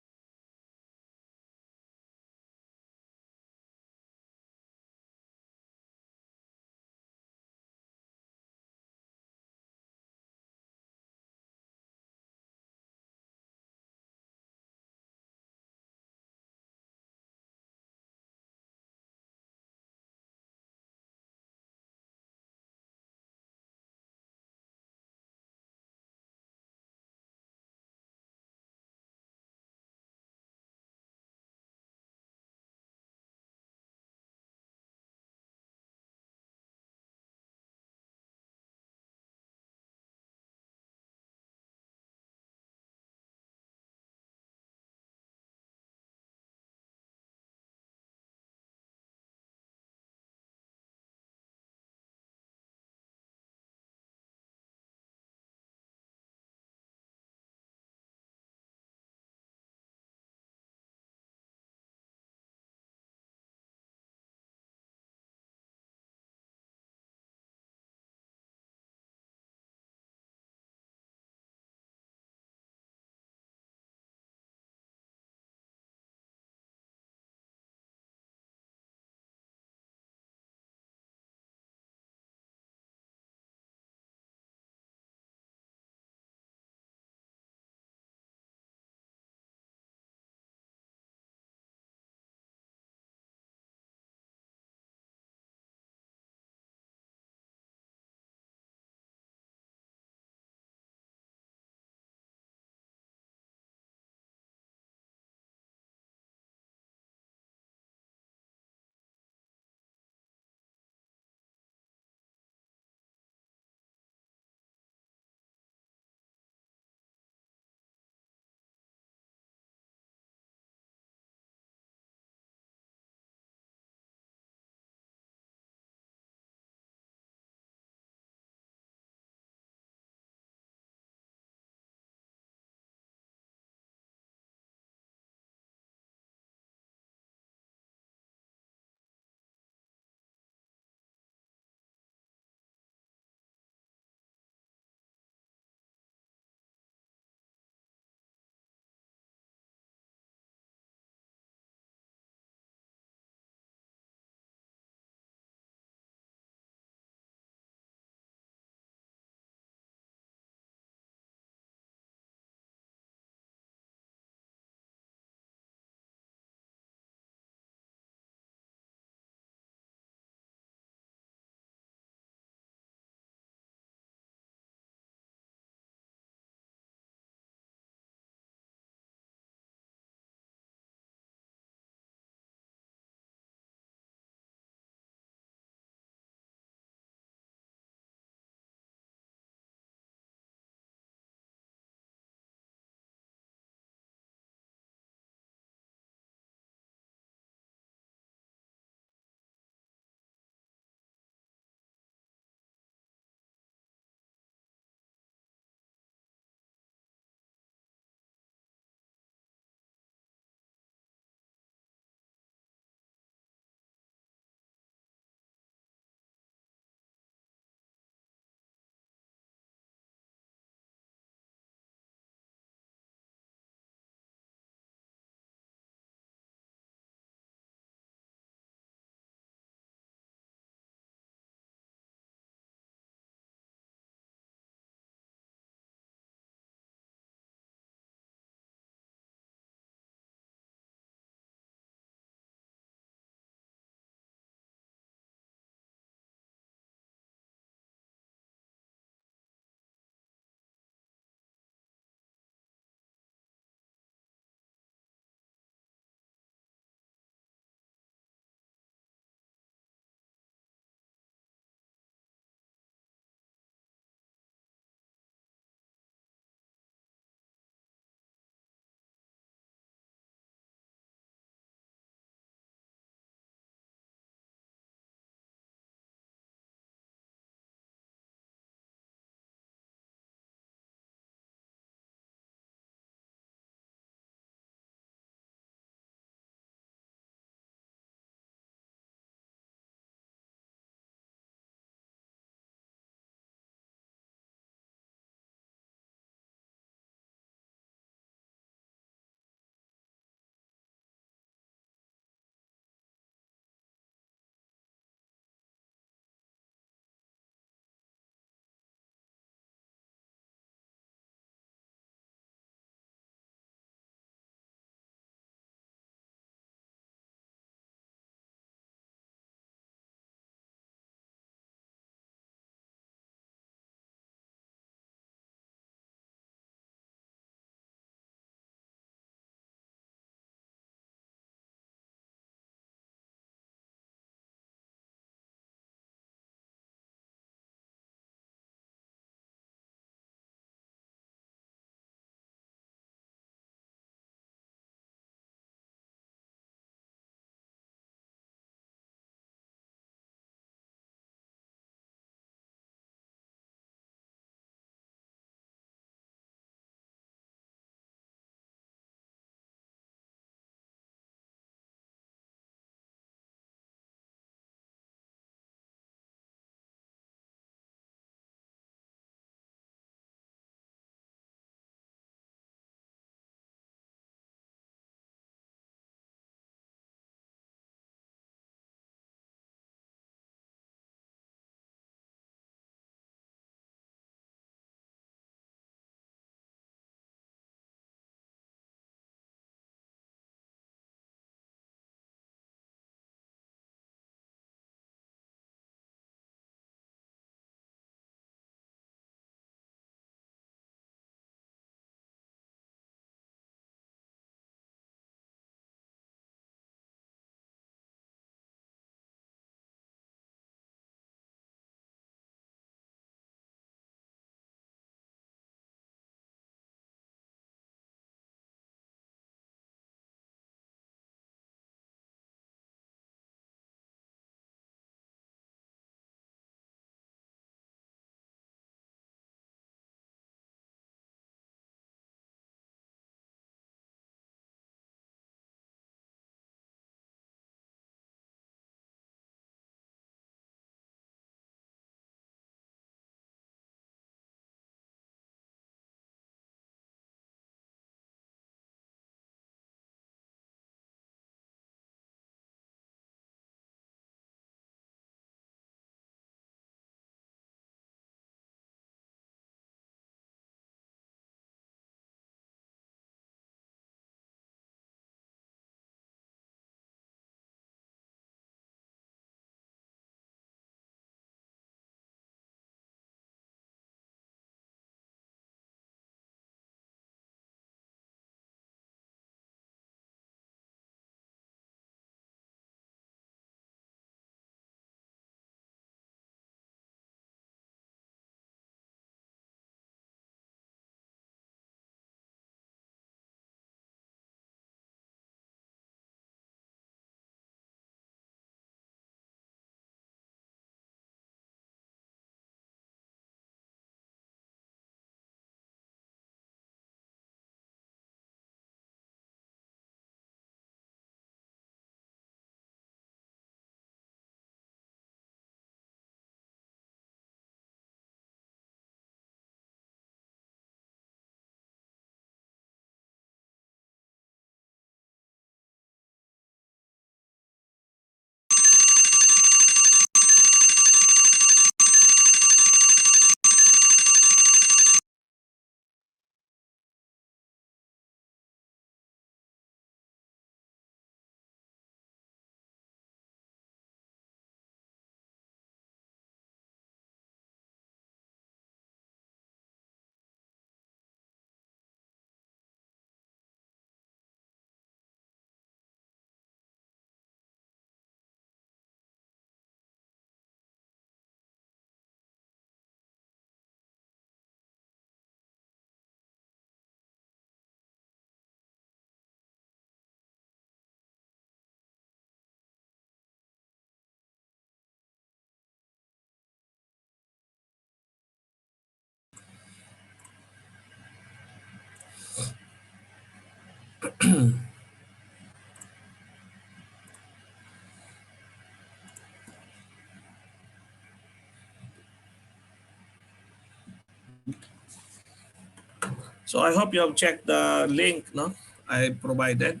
So I hope you have checked the link, no, I provided.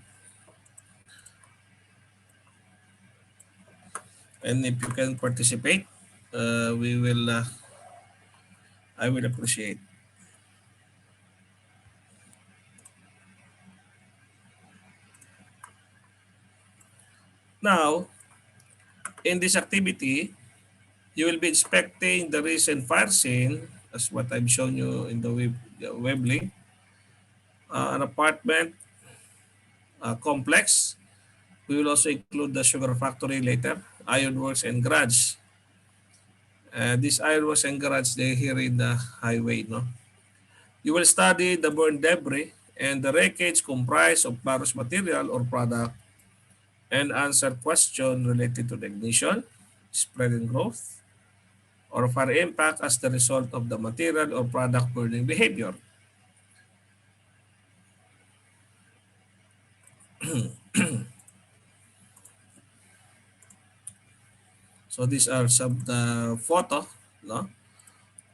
And if you can participate, we will. I will appreciate. Now, in this activity, you will be inspecting the recent fire scene, as what I've shown you in the web link, an apartment complex. We will also include the sugar factory later, ironworks and garage. These ironworks and garage, they here in the highway, no? You will study the burn debris and the wreckage comprised of porous material or product and answer questions related to the ignition, spread and growth, or fire impact as the result of the material or product burning behavior. So these are some the photo, no,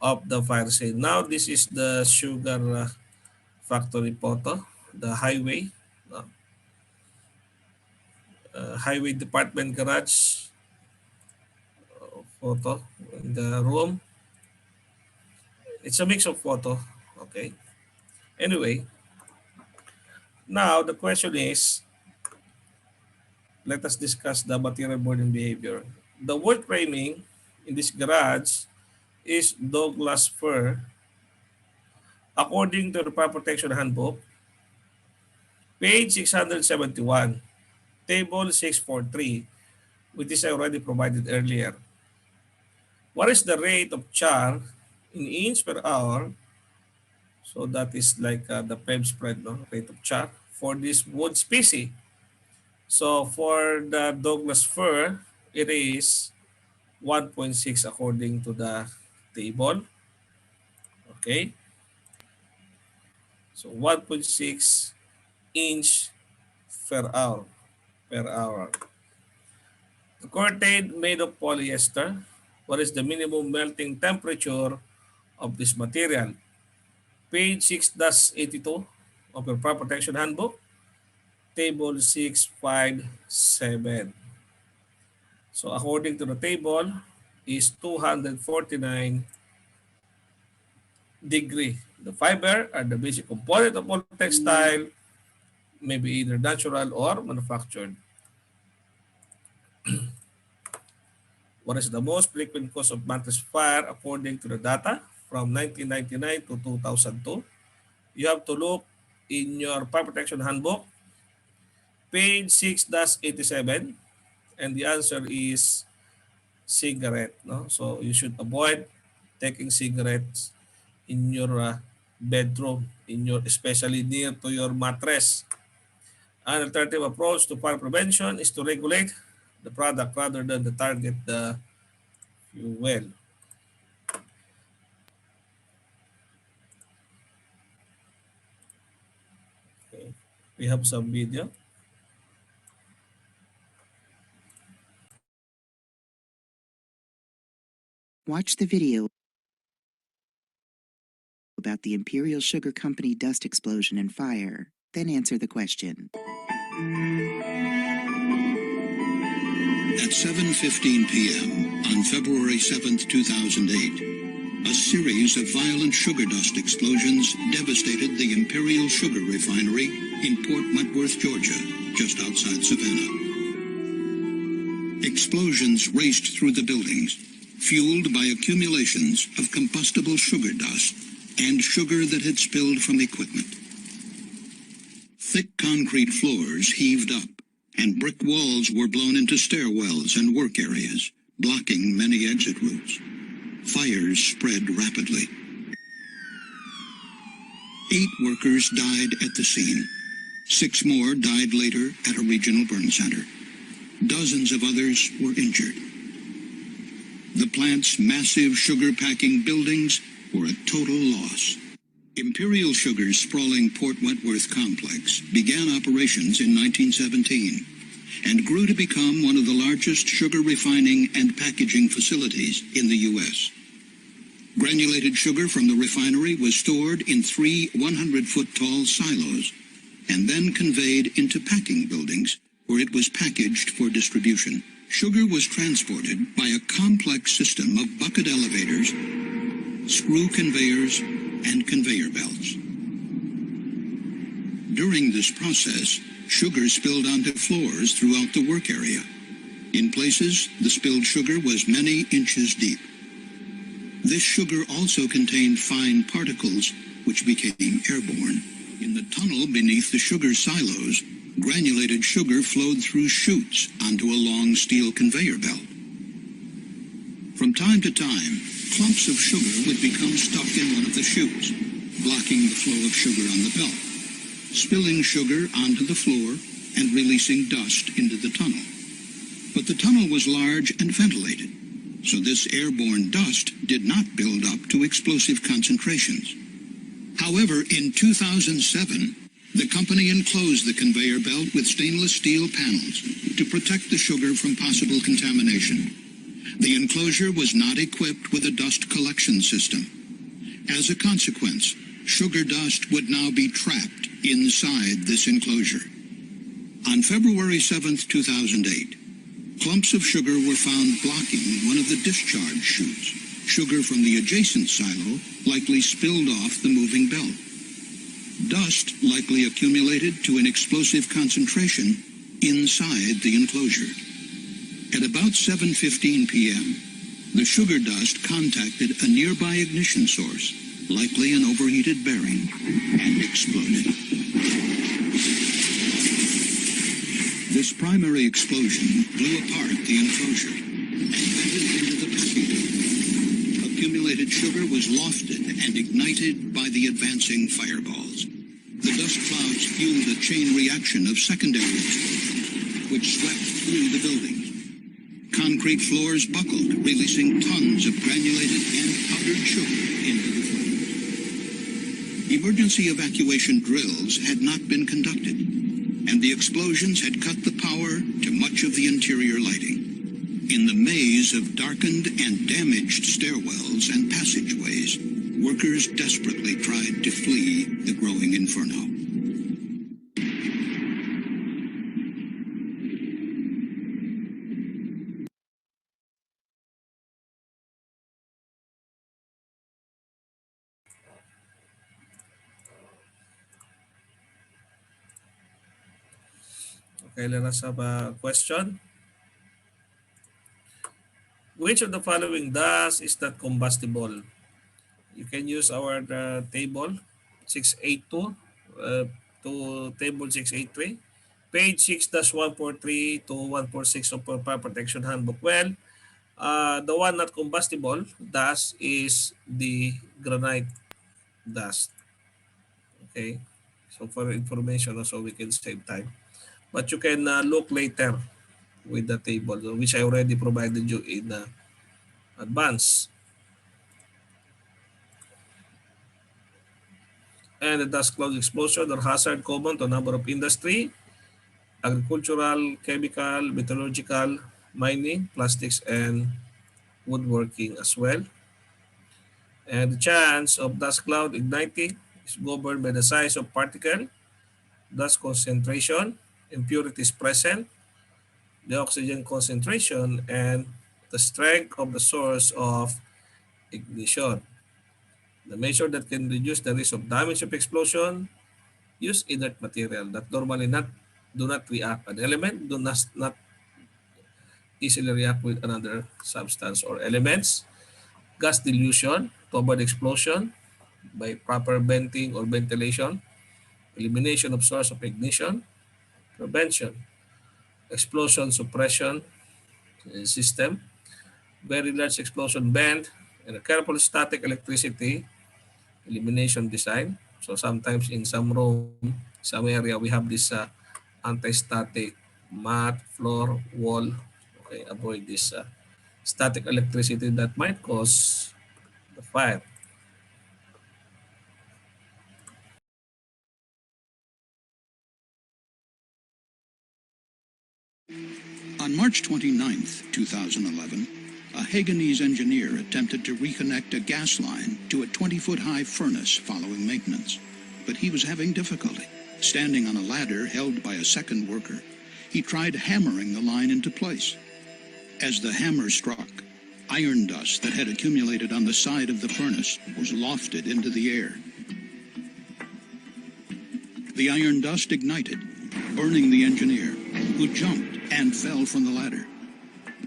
of the fire scene. Now this is the sugar factory photo, the highway, no, highway department garage photo in the room. It's a mix of photo. Okay. Anyway, now the question is, let us discuss the material burning behavior. The wood framing in this garage is Douglas fir. According to the Fire Protection Handbook, page 671, table 643, which is already provided earlier. What is the rate of char in inch per hour? So that is like the PEM spread, no? Rate of char for this wood species. So for the Douglas fir, it is 1.6 according to the table. Okay. So 1.6 inch per hour. Per hour. The curtain made of polyester. What is the minimum melting temperature of this material? Page 6-82 of your Fire Protection Handbook, table 657. So according to the table, is 249 degree. The fiber are the basic component of all textile, may be either natural or manufactured. What is the most frequent cause of mattress fire according to the data from 1999 to 2002? You have to look in your Fire Protection Handbook, page 6-87, and the answer is cigarette. No? So you should avoid taking cigarettes in your bedroom, especially near to your mattress. An alternative approach to fire prevention is to regulate the product rather than to target the fuel. Okay. We have some video. Watch the video about the Imperial Sugar Company dust explosion and fire, then answer the question. At 7:15 p.m. on February 7, 2008, a series of violent sugar dust explosions devastated the Imperial Sugar Refinery in Port Wentworth, Georgia, just outside Savannah. Explosions raced through the buildings, fueled by accumulations of combustible sugar dust and sugar that had spilled from equipment. Thick concrete floors heaved up, and brick walls were blown into stairwells and work areas, blocking many exit routes. Fires spread rapidly. 8 workers died at the scene. 6 more died later at a regional burn center. Dozens of others were injured. The plant's massive sugar-packing buildings were a total loss. Imperial Sugar's sprawling Port Wentworth complex began operations in 1917 and grew to become one of the largest sugar refining and packaging facilities in the U.S. Granulated sugar from the refinery was stored in 3 100-foot-tall silos and then conveyed into packing buildings where it was packaged for distribution. Sugar was transported by a complex system of bucket elevators, screw conveyors, and conveyor belts. During this process, sugar spilled onto floors throughout the work area. In places, the spilled sugar was many inches deep. This sugar also contained fine particles, which became airborne. In the tunnel beneath the sugar silos, granulated sugar flowed through chutes onto a long steel conveyor belt. From time to time, clumps of sugar would become stuck in one of the chutes, blocking the flow of sugar on the belt, spilling sugar onto the floor and releasing dust into the tunnel. But the tunnel was large and ventilated, so this airborne dust did not build up to explosive concentrations. However, in 2007, the company enclosed the conveyor belt with stainless steel panels to protect the sugar from possible contamination. The enclosure was not equipped with a dust collection system. As a consequence, sugar dust would now be trapped inside this enclosure. On February 7, 2008, clumps of sugar were found blocking one of the discharge chutes. Sugar from the adjacent silo likely spilled off the moving belt. Dust likely accumulated to an explosive concentration inside the enclosure. At about 7:15 p.m., the sugar dust contacted a nearby ignition source, likely an overheated bearing, and exploded. This primary explosion blew apart the enclosure and vented into the packing building. Accumulated sugar was lofted and ignited by the advancing fireballs. The dust clouds fueled a chain reaction of secondary explosions, which swept through the buildings. Concrete floors buckled, releasing tons of granulated and powdered sugar into the flames. Emergency evacuation drills had not been conducted, and the explosions had cut the power to much of the interior lighting. In the maze of darkened and damaged stairwells and passageways, workers desperately tried to flee the growing inferno. Okay, let us have a question. Which of the following dust is not combustible? You can use our table 682 to table 683. Page 6-143 to 146 of our Fire Protection Handbook. Well, the one not combustible dust is the granite dust. Okay, so for information also we can save time. But you can look later with the table, which I already provided you in advance. And the dust cloud explosion or hazard common to a number of industry, agricultural, chemical, metallurgical, mining, plastics, and woodworking as well. And the chance of dust cloud igniting is governed by the size of particle, dust concentration, impurities present, the oxygen concentration, and the strength of the source of ignition. The measure that can reduce the risk of damage of explosion, use inert material that normally do not react. An element do not easily react with another substance or elements. Gas dilution to avoid explosion by proper venting or ventilation. Elimination of source of ignition. Prevention. Explosion suppression system. Very large explosion band and a careful static electricity elimination design. So sometimes in some room, some area, we have this anti-static mat, floor, wall. Okay, avoid this static electricity that might cause the fire. On March 29, 2011, a Haganese engineer attempted to reconnect a gas line to a 20-foot-high furnace following maintenance, but he was having difficulty. Standing on a ladder held by a second worker, he tried hammering the line into place. As the hammer struck, iron dust that had accumulated on the side of the furnace was lofted into the air. The iron dust ignited, burning the engineer, who jumped and fell from the ladder.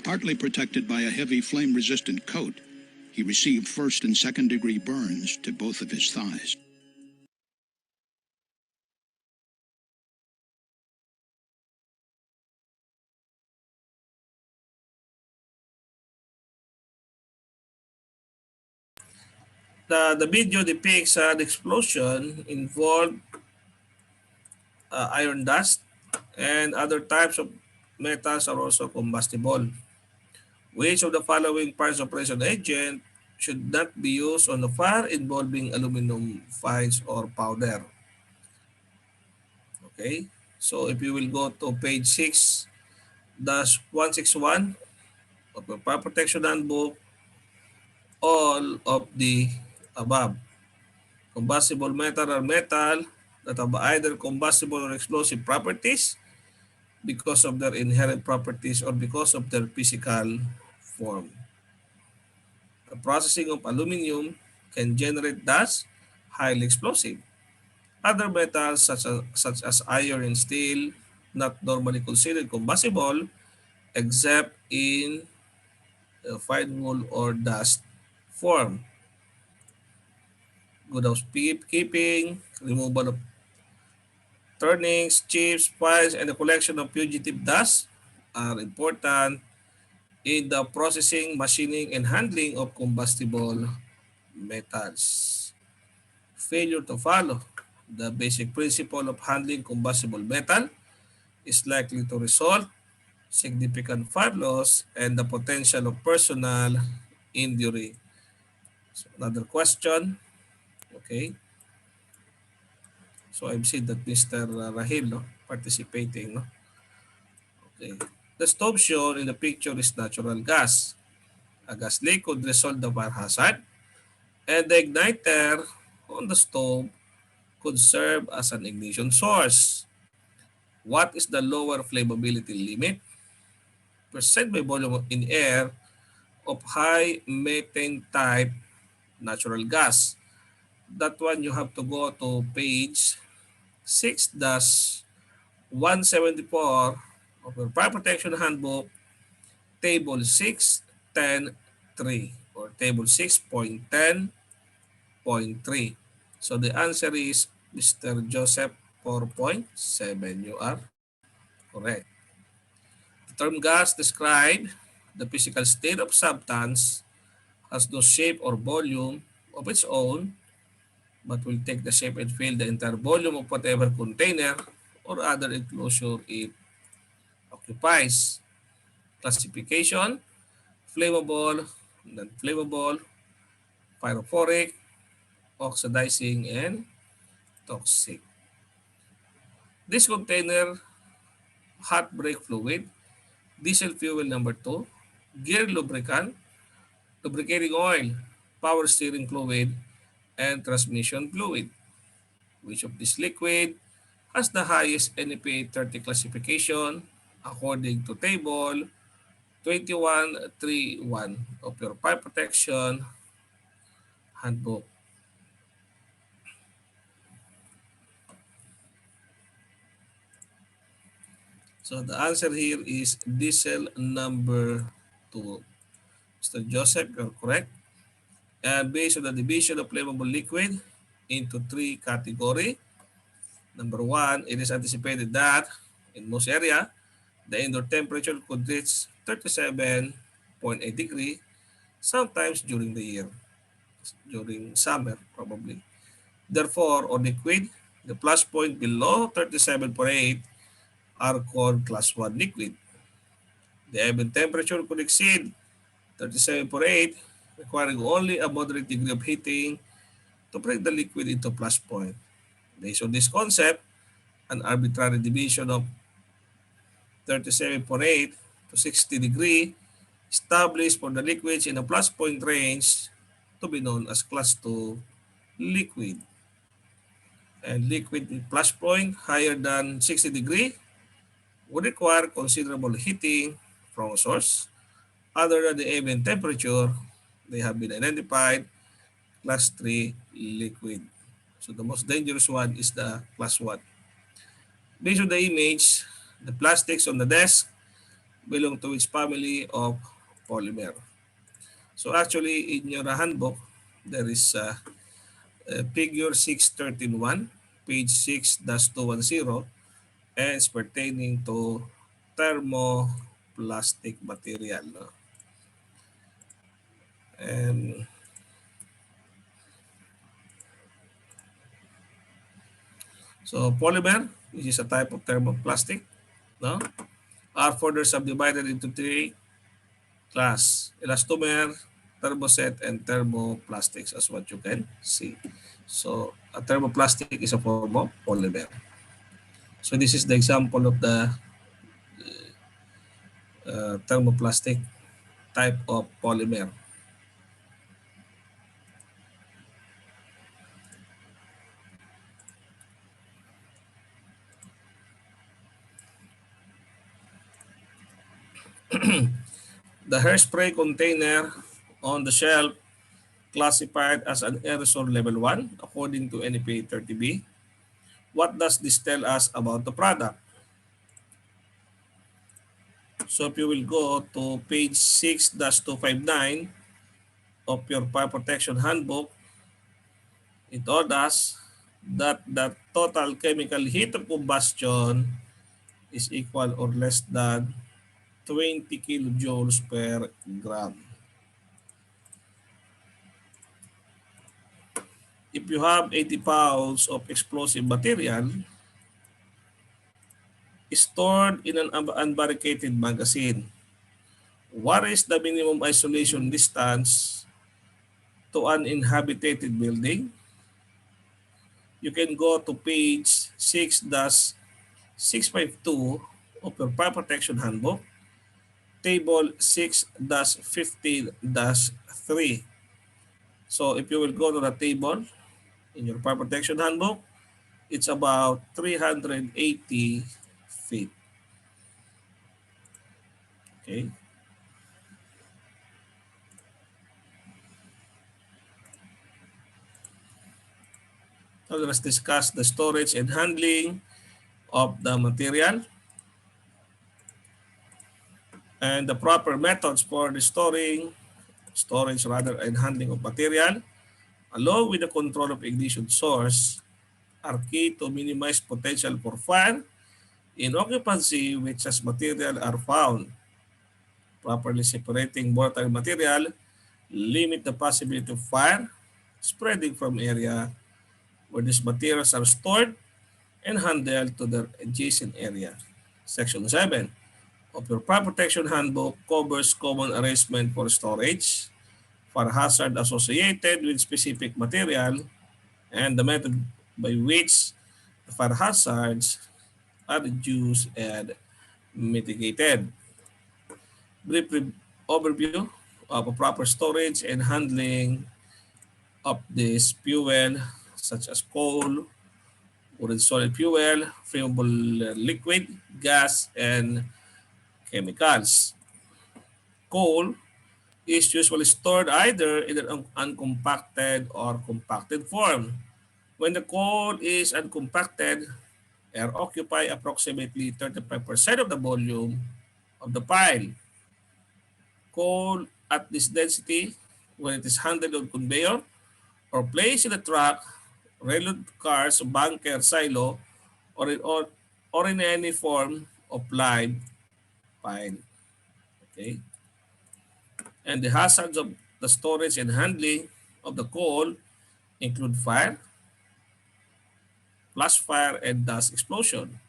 Partly protected by a heavy flame-resistant coat, he received first and second-degree burns to both of his thighs. The video depicts an explosion involved iron dust, and other types of metals are also combustible. Which of the following fire suppression agent should not be used on a fire involving aluminum fines or powder? Okay, so if you will go to page 6 dash 161 of the Fire Protection Handbook, all of the above. Combustible metal are metal that have either combustible or explosive properties because of their inherent properties or because of their physical form. The processing of aluminum can generate dust, highly explosive. Other metals such as iron and steel, not normally considered combustible except in fine wool or dust form. Good housekeeping, removal of turnings, chips, piles, and the collection of fugitive dust are important in the processing, machining, and handling of combustible metals. Failure to follow the basic principle of handling combustible metal is likely to result significant fire loss and the potential of personal injury. So another question. Okay. So I've seen that Mr. Rahil participating. Okay. The stove shown in the picture is natural gas. A gas leak could result the fire hazard, and the igniter on the stove could serve as an ignition source. What is the lower flammability limit? Percent by volume in air of high methane type natural gas. That one you have to go to page 6-174 of your Fire Protection Handbook, Table 6.10.3 or Table 6.10.3. So the answer is Mr. Joseph 4.7. You are correct. The term gas describe the physical state of substance has no shape or volume of its own, but will take the shape and fill the entire volume of whatever container or other enclosure it occupies. Classification: flammable, non-flammable, pyrophoric, oxidizing, and toxic. This container: hot brake fluid, diesel fuel number 2, gear lubricant, lubricating oil, power steering fluid, and transmission fluid. Which of this liquid has the highest NEPA 30 classification according to table 21.3.1 of your Fire Protection Handbook? So the answer here is diesel number 2. Mr. Joseph, you're correct. And based on the division of flammable liquid into 3 categories. Number 1, it is anticipated that in most area, the indoor temperature could reach 37.8 degrees sometimes during the year, during summer probably. Therefore, on liquid, the plus point below 37.8 are called class 1 liquid. The ambient temperature could exceed 37.8, requiring only a moderate degree of heating to bring the liquid into plus point. Based on this concept, an arbitrary division of 37.8 to 60 degree, established for the liquids in a plus point range to be known as class 2 liquid. And liquid with plus point higher than 60 degree would require considerable heating from a source. Other than the ambient temperature, they have been identified class 3 liquid. So the most dangerous one is the class 1. Based on the image, the plastics on the desk belong to which family of polymer. So actually in your handbook, there is figure 613.1, page 6-210, and it's pertaining to thermoplastic material. No? And so polymer, which is a type of thermoplastic, no, are further subdivided into three class: elastomer, thermoset, and thermoplastics, as what you can see. So a thermoplastic is a form of polymer. So this is the example of the thermoplastic type of polymer. The hairspray container on the shelf classified as an aerosol level 1 according to NFPA 30B. What does this tell us about the product? So if you will go to page 6-259 of your fire protection handbook, it told us that the total chemical heat of combustion is equal or less than 20 kilojoules per gram. If you have 80 pounds of explosive material stored in an unbarricaded magazine, what is the minimum isolation distance to an inhabited building? You can go to page 6-652 of your fire protection handbook, table 6-15-3. So if you will go to the table in your fire protection handbook, it's about 380 feet. Okay. Now let's discuss the storage and handling of the material and the proper methods for the storage rather, and handling of material, along with the control of ignition source, are key to minimize potential for fire in occupancy which as material are found. Properly separating volatile material limit the possibility of fire spreading from area where these materials are stored and handled to their adjacent area. Section 7 of your fire protection handbook covers common arrangement for storage, fire hazard associated with specific material, and the method by which the fire hazards are reduced and mitigated. Brief overview of a proper storage and handling of this fuel such as coal, wood solid fuel, flammable liquid, gas, and chemicals. Coal is usually stored either in an uncompacted or compacted form. When the coal is uncompacted, air occupy approximately 35% of the volume of the pile. Coal at this density, when it is handled on conveyor or placed in a truck, railroad cars, bunker, silo, or in any form of live pile. Okay? And the hazards of the storage and handling of the coal include fire, flash fire, and dust explosion.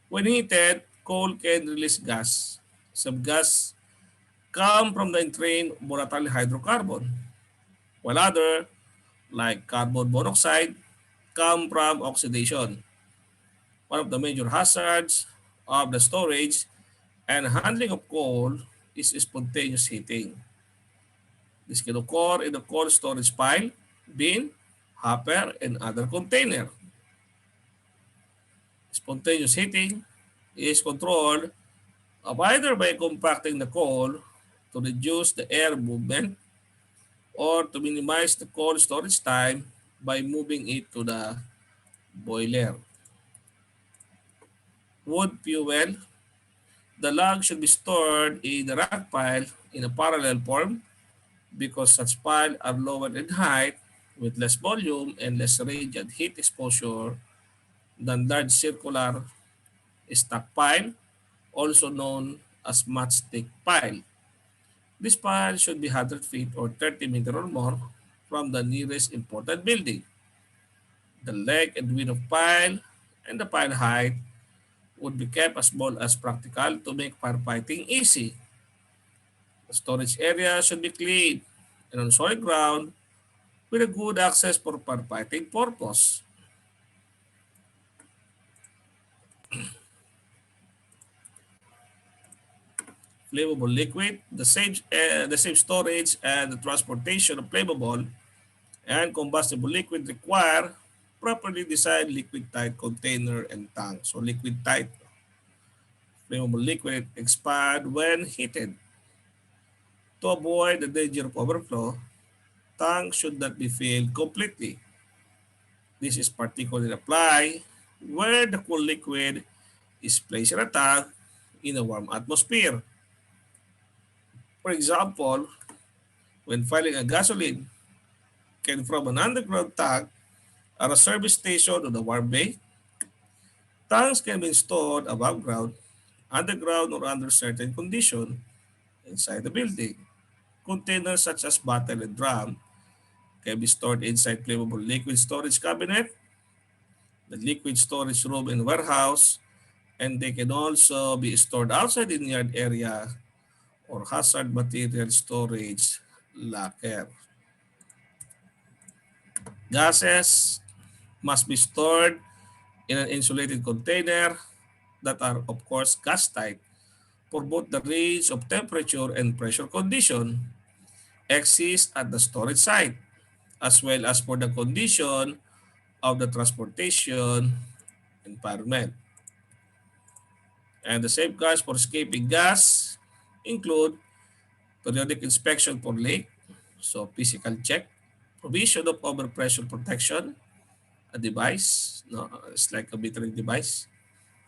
When heated, coal can release gas. Some gas come from the entrained volatile hydrocarbon, while other, like carbon monoxide, come from oxidation. One of the major hazards of the storage and handling of coal is spontaneous heating. This can occur in the cold storage pile, bin, hopper, and other container. Spontaneous heating is controlled either by compacting the coal to reduce the air movement or to minimize the cold storage time by moving it to the boiler. Wood fuel. The log should be stored in the rack pile in a parallel form because such piles are lower in height with less volume and less radiant heat exposure than large circular stockpile, also known as matchstick pile. This pile should be 100 feet or 30 meters or more from the nearest important building. The length and width of pile and the pile height would be kept as small as practical to make firefighting easy. The storage area should be clean and on solid ground with a good access for firefighting purpose. Flammable liquid, the safe storage and the transportation of flammable and combustible liquid require properly designed liquid tight container and tank. So liquid tight flammable liquid expand when heated. To avoid the danger of overflow, tanks should not be filled completely. This is particularly applied where the cool liquid is placed in a tank in a warm atmosphere. For example, when filling a gasoline can from an underground tank at a service station or the warm bay, tanks can be stored above ground, underground, or under certain conditions inside the building. Containers such as bottle and drum can be stored inside flammable liquid storage cabinet, the liquid storage room and warehouse, and they can also be stored outside in yard area or hazard material storage locker. Gases must be stored in an insulated container that are of course gas tight for both the range of temperature and pressure condition exist at the storage site as well as for the condition of the transportation environment. And the safeguards for escaping gas include periodic inspection for leak, so physical check, provision of overpressure protection, a device, no, it's like a metering device,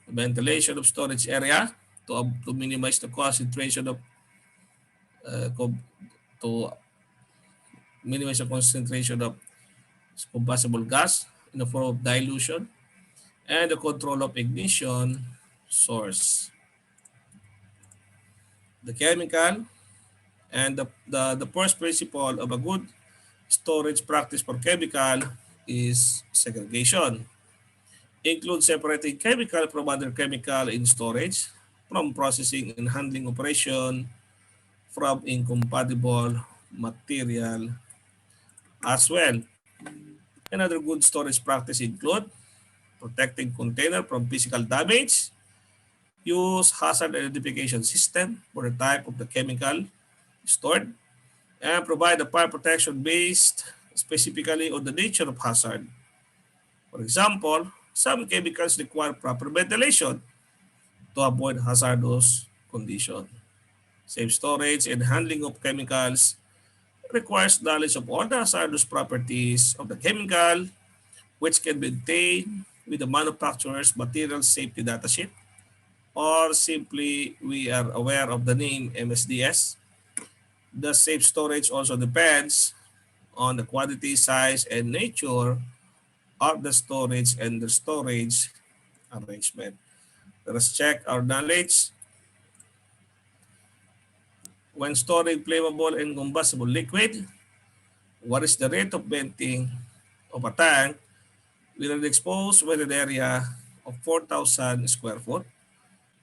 ventilation of storage area to minimize the concentration of uh, to minimize the concentration of combustible gas in the form of dilution, and the control of ignition source. The chemical and the first principle of a good storage practice for chemical is segregation. Include separating chemical from other chemical in storage, from processing and handling operation, from incompatible material as well. Another good storage practice include protecting container from physical damage, use hazard identification system for the type of the chemical stored, and provide a fire protection based specifically on the nature of hazard. For example, some chemicals require proper ventilation to avoid hazardous condition. Safe storage and handling of chemicals requires knowledge of all the hazardous properties of the chemical, which can be obtained with the manufacturer's material safety datasheet, or simply we are aware of the name MSDS. The safe storage also depends on the quantity, size, and nature of the storage and the storage arrangement. Let us check our knowledge. When storing flammable and combustible liquid, what is the rate of venting of a tank with an exposed weighted area of 4,000 square foot?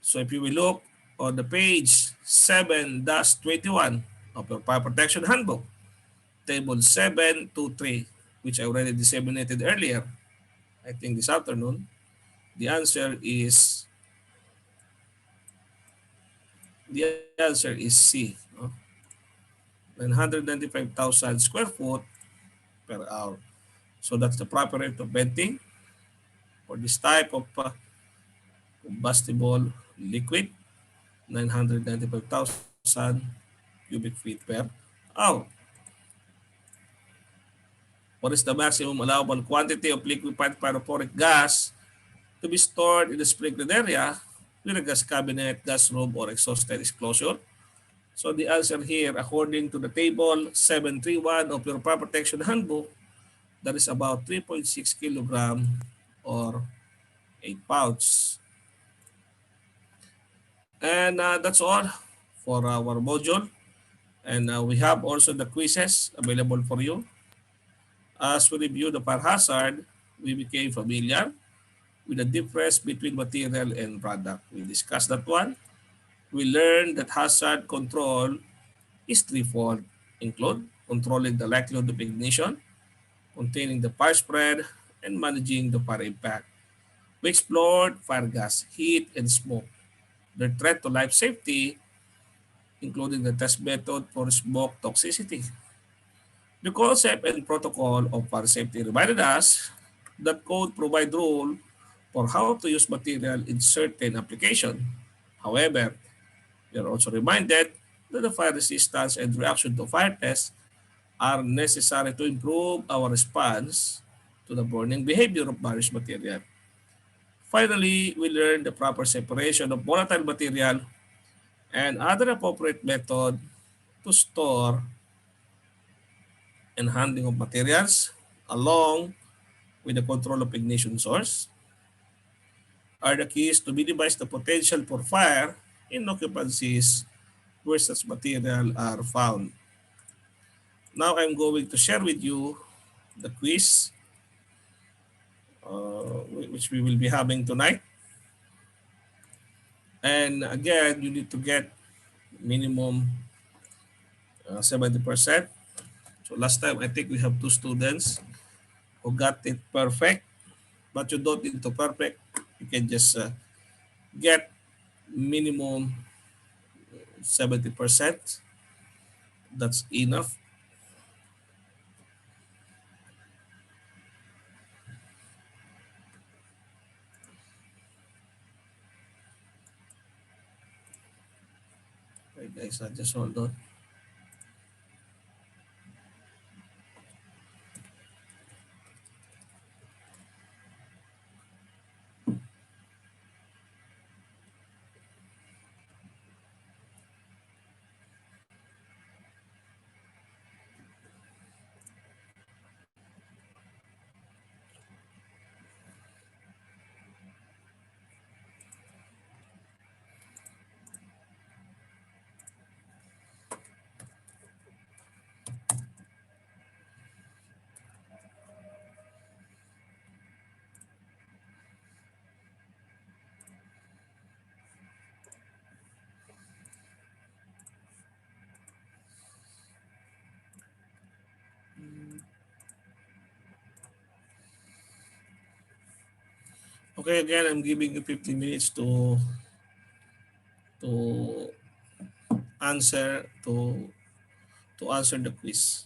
So if you will look on the page 7-21 of your fire protection handbook, table 723, which I already disseminated earlier, I think this afternoon, the answer is The answer is C. 995,000 square foot per hour. So that's the proper rate of venting for this type of combustible liquid, 995,000 cubic feet per hour. What is the maximum allowable quantity of liquefied pyrophoric gas to be stored in the sprinkled area with a gas cabinet, gas room, or exhausted exclosure? So the answer here, according to the table 731 of your Fire Protection Handbook, that is about 3.6 kilogram or 8 pounds. And that's all for our module. And we have also the quizzes available for you. As we review the fire hazard, we became familiar with the difference between material and product. We discussed that one. We learned that hazard control is threefold, include controlling the likelihood of ignition, containing the fire spread, and managing the fire impact. We explored fire gas, heat, and smoke, the threat to life safety, including the test method for smoke toxicity. The concept and protocol of fire safety reminded us that code provide rule for how to use material in certain application. However, we are also reminded that the fire resistance and reaction to fire tests are necessary to improve our response to the burning behavior of various material. Finally, we learned the proper separation of volatile material and other appropriate method to store and handling of materials along with the control of ignition source are the keys to minimize the potential for fire in occupancies where such material are found. Now I'm going to share with you the quiz which we will be having tonight. And again, you need to get minimum 70%. So last time, I think we have two students who got it perfect, but you don't need to perfect. You can just get minimum 70%. That's enough. Okay, guys, just hold on. Okay, again, I'm giving you 15 minutes to answer to answer the quiz.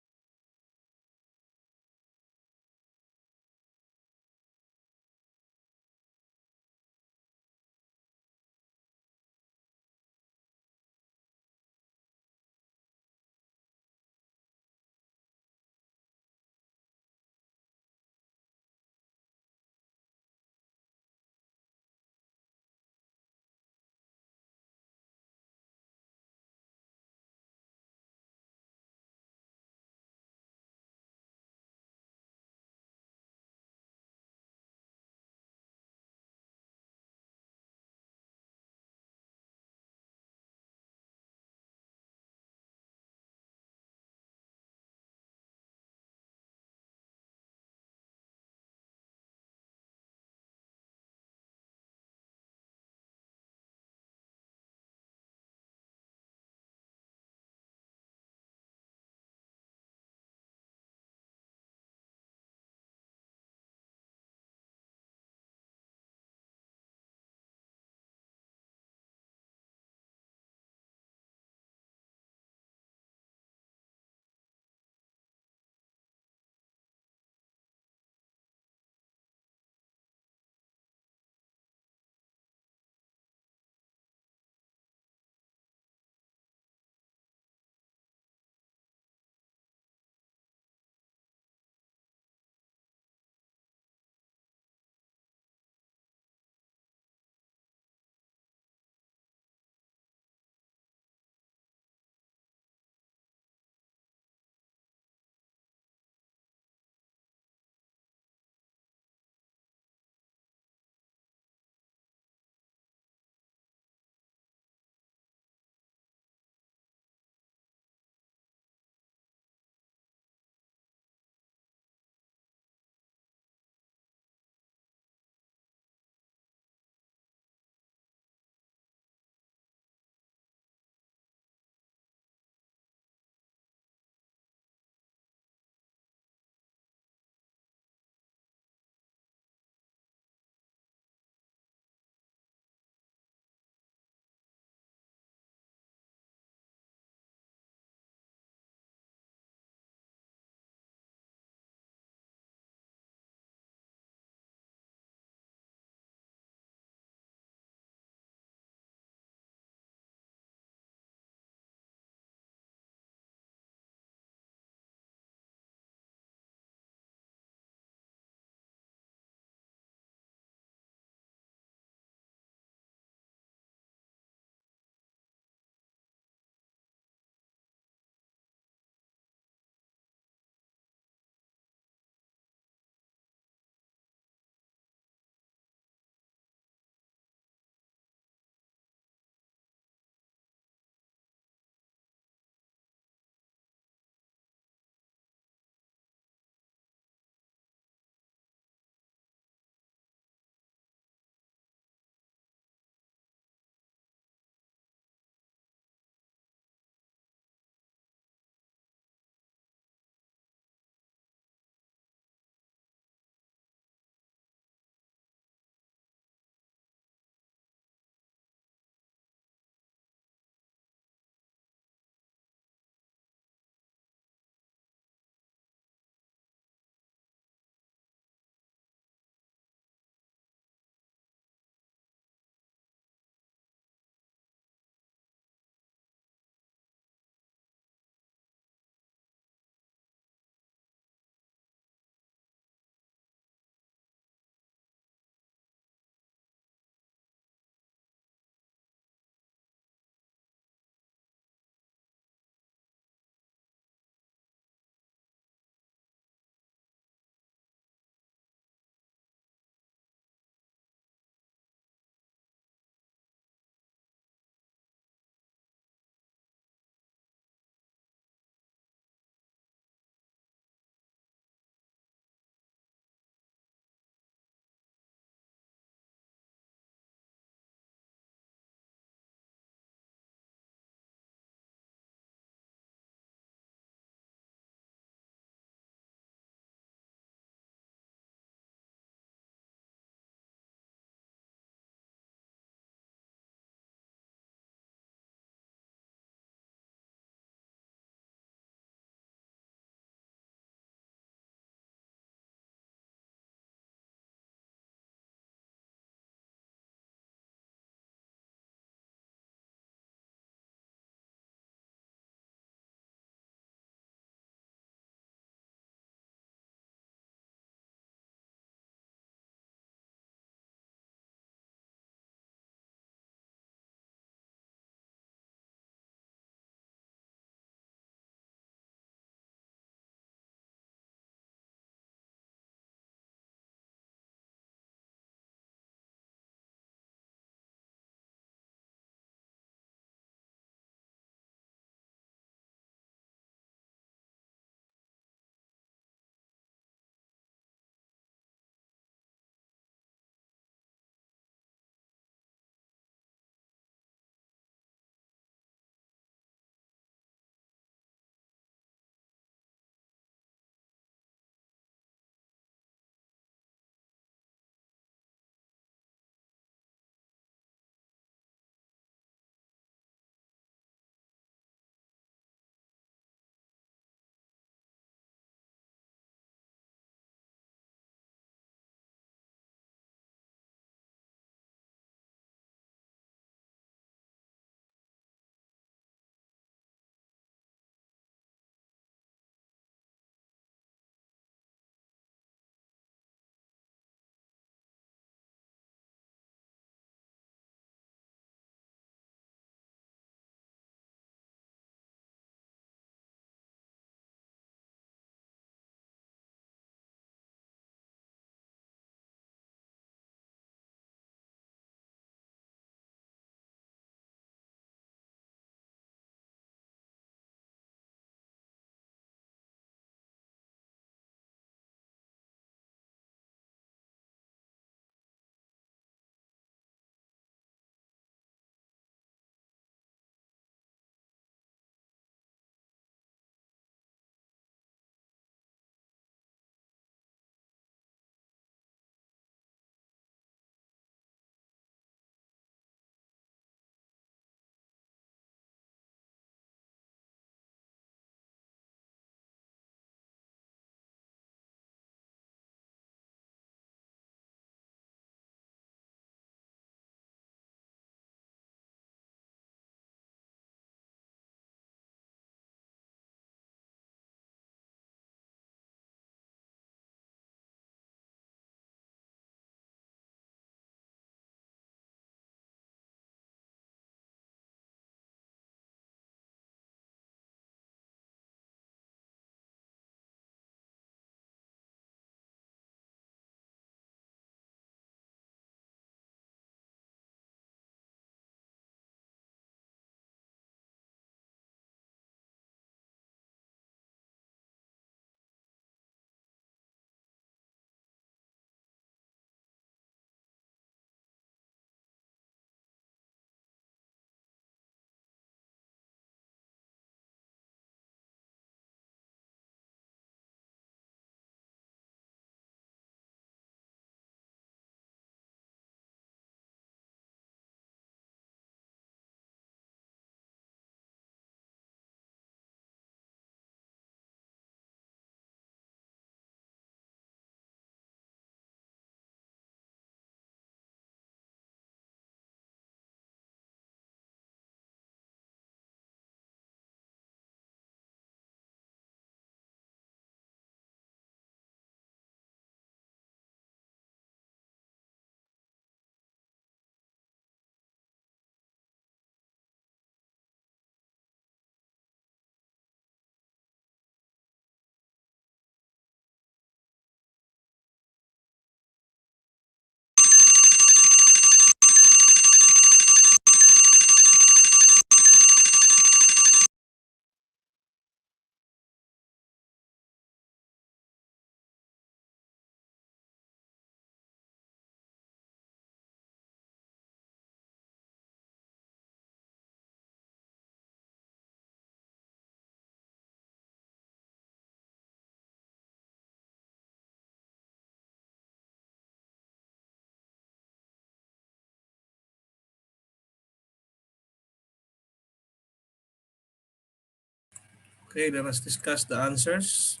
Okay, let us discuss the answers.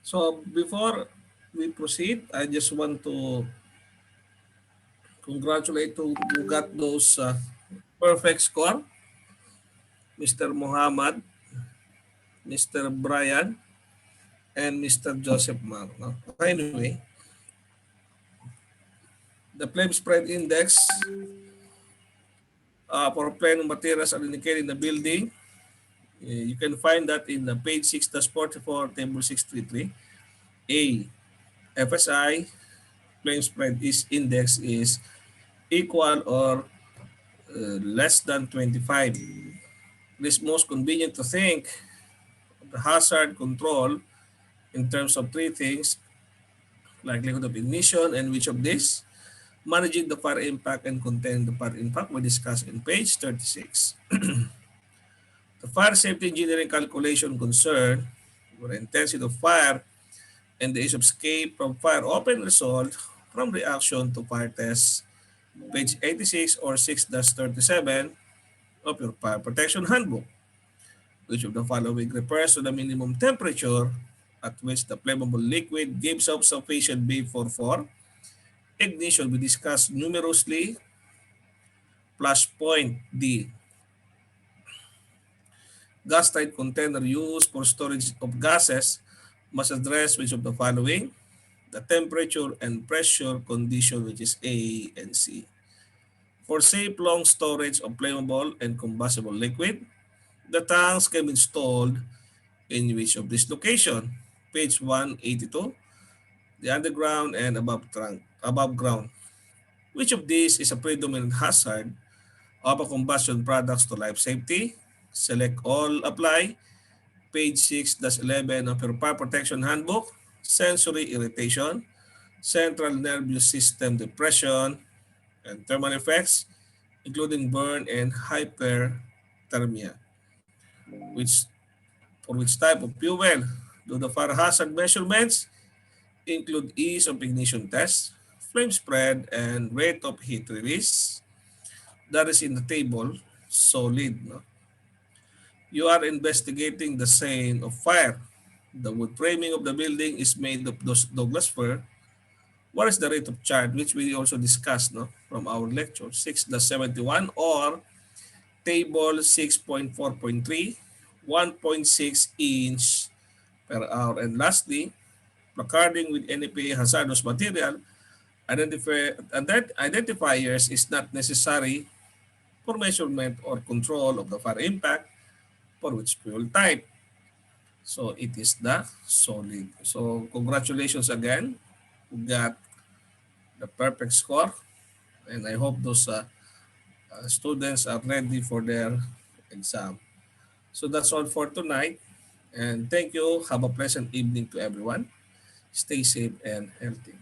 So before we proceed, I just want to congratulate who got those perfect score. Mr. Muhammad, Mr. Brian, and Mr. Joseph Mar. No? Anyway, the flame spread index for plenum materials are indicated in the building. You can find that in the page 6-44, table 633. A, FSI, flame spread is index is equal or less than 25. It is most convenient to think of the hazard control in terms of three things: likelihood of ignition, and which of these? Managing the fire impact and containing the fire impact we discussed in page 36. The fire safety engineering calculation concern the intensity of fire and the age of escape from fire often result from reaction to fire tests, page 86 or 6-37 of your fire protection handbook. Which of the following refers to the minimum temperature at which the flammable liquid gives off sufficient vapor for ignition? We discussed numerously. Plus point D. Gas tight container used for storage of gases must address which of the following? The temperature and pressure condition, which is A and C. For safe long storage of flammable and combustible liquid, the tanks can be installed in which of this location? Page 182, the underground and above ground. Which of these is a predominant hazard of a combustion products to life safety? Select all, apply. Page 6-11 of your Fire Protection Handbook. Sensory irritation, central nervous system depression, and thermal effects, including burn and hyperthermia. Which For which type of fuel do the fire hazard measurements include ease of ignition test, flame spread, and rate of heat release? That is in the table solid. No? You are investigating the scene of fire. The wood framing of the building is made of Douglas fir. What is the rate of charge, which we also discussed, no, from our lecture 6-71, or table 6.4.3, 1.6 inch per hour. And lastly, placarding with NFPA hazardous material identifiers is not necessary for measurement or control of the fire impact for which fuel type. So it is the solid. So congratulations again. We got the perfect score, and I hope those students are ready for their exam. So that's all for tonight, and thank you. Have a pleasant evening to everyone. Stay safe and healthy.